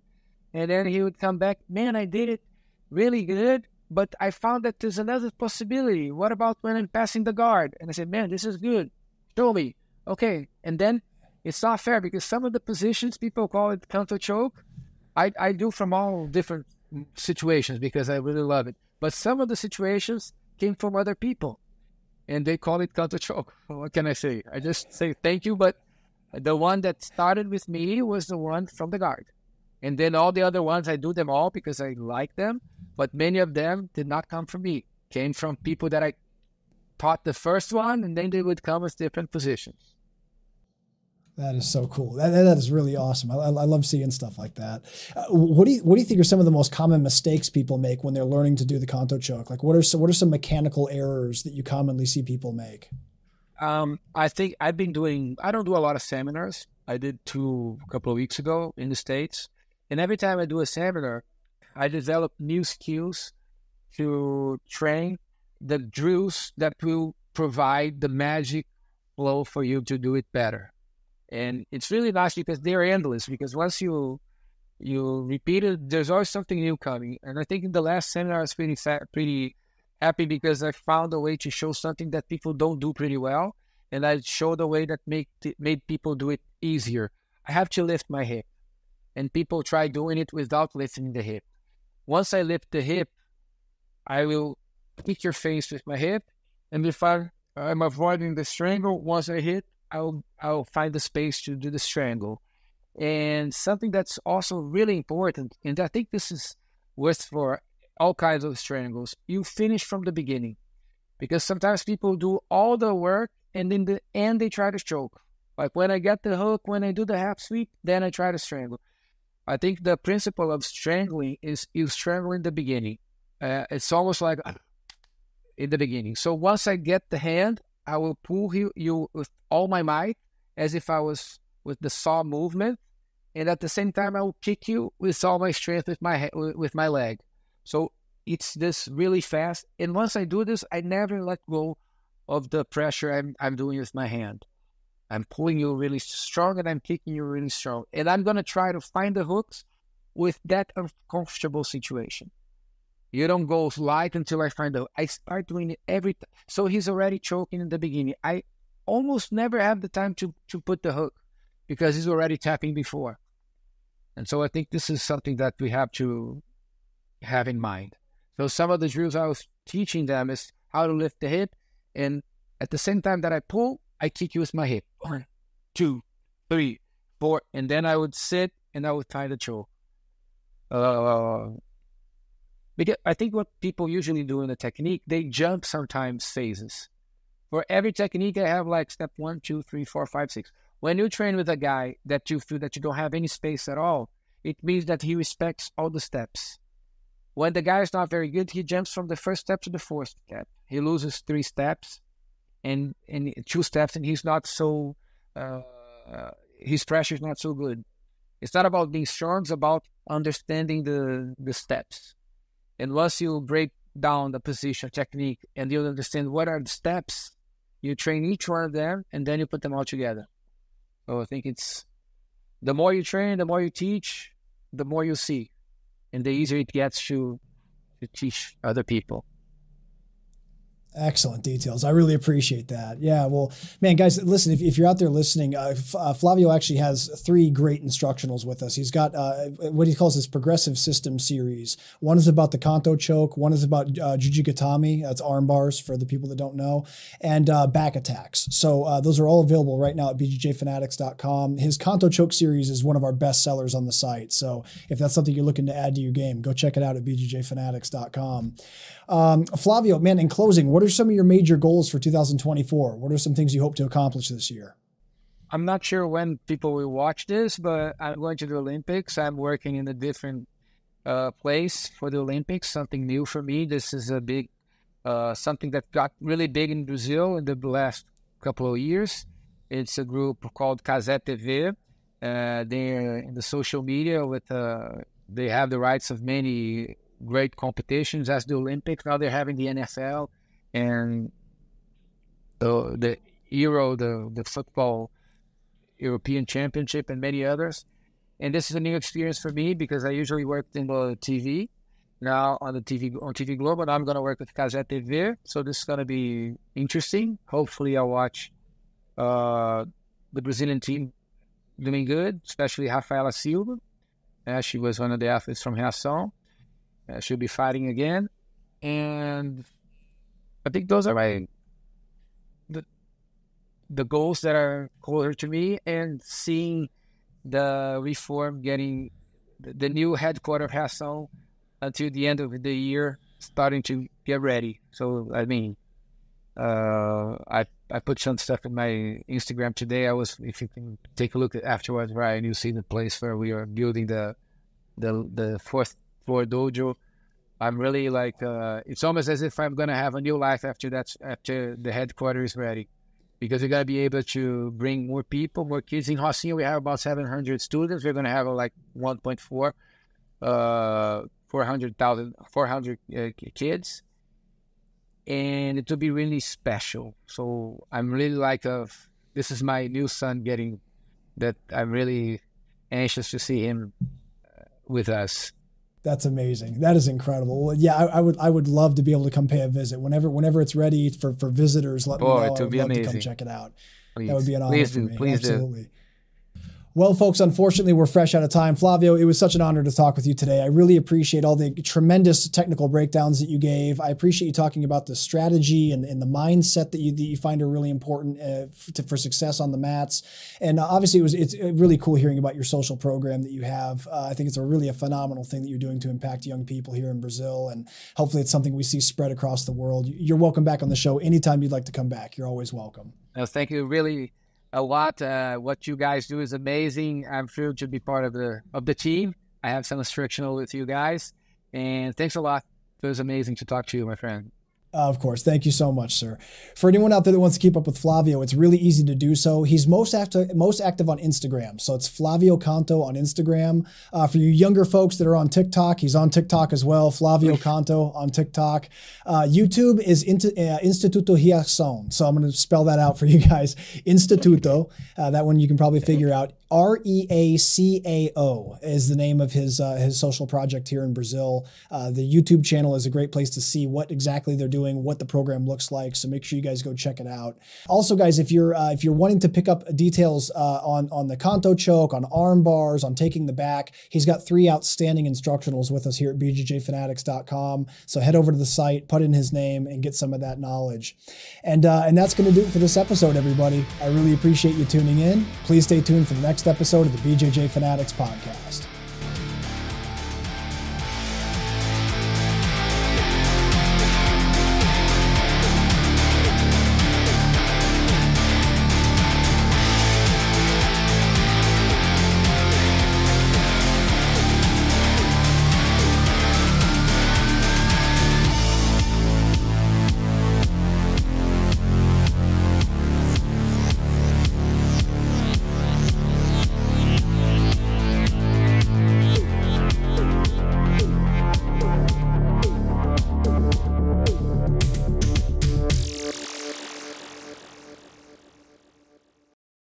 and then he would come back, man, I did it really good, but I found that there's another possibility. What about when I'm passing the guard? And I said, man, this is good. Show me. Okay. And then it's not fair, because some of the positions, people call it Canto Choke. I do from all different situations, because I really love it. But some of the situations came from other people, and they call it Canto Choke. What can I say? I just say thank you, but the one that started with me was the one from the guard. And then all the other ones, I do them all because I like them, but many of them did not come from me. Came from people that I taught the first one, and then they would come with different positions. That is so cool. That is really awesome. I love seeing stuff like that. What do you think are some of the most common mistakes people make when they're learning to do the Canto Choke? Like, what are some mechanical errors that you commonly see people make? I think I don't do a lot of seminars. I did 2 a couple of weeks ago in the States. And every time I do a seminar, I develop new skills to train the drills that will provide the magic flow for you to do it better. And it's really nice because they're endless, because once you repeat it, there's always something new coming. And I think in the last seminar, I was pretty happy, because I found a way to show something that people don't do pretty well. And I showed a way that made people do it easier. I have to lift my hip, and people try doing it without lifting the hip. Once I lift the hip, I will kick your face with my hip. And if I'm avoiding the strangle, once I hit, I'll find the space to do the strangle. And something that's also really important, and I think this is worth for all kinds of strangles, you finish from the beginning. Because sometimes people do all the work, and in the end they try to choke. Like when I get the hook, when I do the half sweep, then I try to strangle. I think the principle of strangling is you strangle in the beginning. It's almost like in the beginning. So once I get the hand, I will pull you with all my might, as if I was with the saw movement, and at the same time I will kick you with all my strength with my leg. So it's this really fast. And once I do this, I never let go of the pressure I'm doing with my hand. I'm pulling you really strong, and I'm kicking you really strong. And I'm going to try to find the hooks with that uncomfortable situation. You don't go light until I find out. I start doing it every time. So he's already choking in the beginning. I almost never have the time to put the hook because he's already tapping before. And so I think this is something that we have to have in mind. So some of the drills I was teaching them is how to lift the hip. And at the same time that I pull, I kick you with my hip. 1, 2, 3, 4. And then I would sit and I would tie the choke. Because I think what people usually do in the technique, they jump sometimes phases. For every technique, I have like step 1, 2, 3, 4, 5, 6. When you train with a guy that you feel that you don't have any space at all, it means that he respects all the steps. When the guy is not very good, he jumps from the first step to the fourth step. He loses 3 steps and 2 steps, and he's not so, his pressure is not so good. It's not about being strong, it's about understanding the steps. And once you break down the position, technique, and you understand what are the steps, you train each one of them, and then you put them all together. So I think it's, the more you train, the more you teach, the more you see. And the easier it gets to teach other people. Excellent details. I really appreciate that. Yeah. Well, man, guys, listen, if you're out there listening, Flavio actually has 3 great instructionals with us. He's got what he calls his progressive system series. One is about the Canto Choke. One is about Jujigatami. That's arm bars for the people that don't know, and back attacks. So those are all available right now at bjjfanatics.com. His Canto Choke series is one of our best sellers on the site. So if that's something you're looking to add to your game, go check it out at bjjfanatics.com. Flavio, man, in closing, what are some of your major goals for 2024? What are some things you hope to accomplish this year? I'm not sure when people will watch this, but I'm going to the Olympics. I'm working in a different place for the Olympics, something new for me. This is a big, something that got really big in Brazil in the last couple of years. It's a group called Casé TV. They're in the social media with, they have the rights of many great competitions as the Olympics. Now they're having the NFL and the Euro, the football European Championship, and many others. And this is a new experience for me because I usually worked in the TV. Now on TV Global, I'm going to work with Casé TV. So this is going to be interesting. Hopefully I'll watch the Brazilian team doing good, especially Rafaela Silva. She was one of the athletes from Reacao. She'll be fighting again. And I think those are the goals that are closer to me, and seeing the reform getting the new headquarters of Reacao until the end of the year starting to get ready. So, I mean, I put some stuff in my Instagram today. If you can take a look at afterwards, Ryan, you'll see the place where we are building the 4th floor dojo. I'm really like, it's almost as if I'm going to have a new life after the headquarters is ready, because we're going to be able to bring more people, more kids. In Rocinha, we have about 700 students. We're going to have like 400 kids, and it will be really special. So I'm really like, this is my new son getting that. I'm really anxious to see him with us. That's amazing. That is incredible. Well, yeah, I would love to be able to come pay a visit whenever it's ready for visitors. Let me know. It would be amazing. To come check it out. Please. That would be an honor for me. Please Absolutely. Well, folks, unfortunately, we're fresh out of time. Flavio, it was such an honor to talk with you today. I really appreciate all the tremendous technical breakdowns that you gave. I appreciate you talking about the strategy and the mindset that you find are really important for success on the mats. And obviously, it's really cool hearing about your social program that you have. I think it's a phenomenal thing that you're doing to impact young people here in Brazil. And hopefully it's something we see spread across the world. You're welcome back on the show anytime you'd like to come back. You're always welcome. Thank you. Really. A lot. What you guys do is amazing. I'm thrilled to be part of the team. I have some instructional with you guys, and thanks a lot. It was amazing to talk to you, my friend. Of course. Thank you so much, sir. For anyone out there that wants to keep up with Flavio, it's really easy to do so. He's most active on Instagram. So it's Flavio Canto on Instagram. For you younger folks that are on TikTok, he's on TikTok as well. Flavio Canto on TikTok. YouTube is Instituto Reacao. So I'm going to spell that out for you guys. Instituto. That one you can probably figure out. Reacao is the name of his social project here in Brazil. The YouTube channel is a great place to see what exactly they're doing, what the program looks like. So make sure you guys go check it out. Also, guys, if you're wanting to pick up details on the Canto Choke, on arm bars, on taking the back, he's got 3 outstanding instructionals with us here at BJJFanatics.com. So head over to the site, put in his name, and get some of that knowledge. And that's going to do it for this episode, everybody. I really appreciate you tuning in. Please stay tuned for the next episode of the BJJ Fanatics podcast.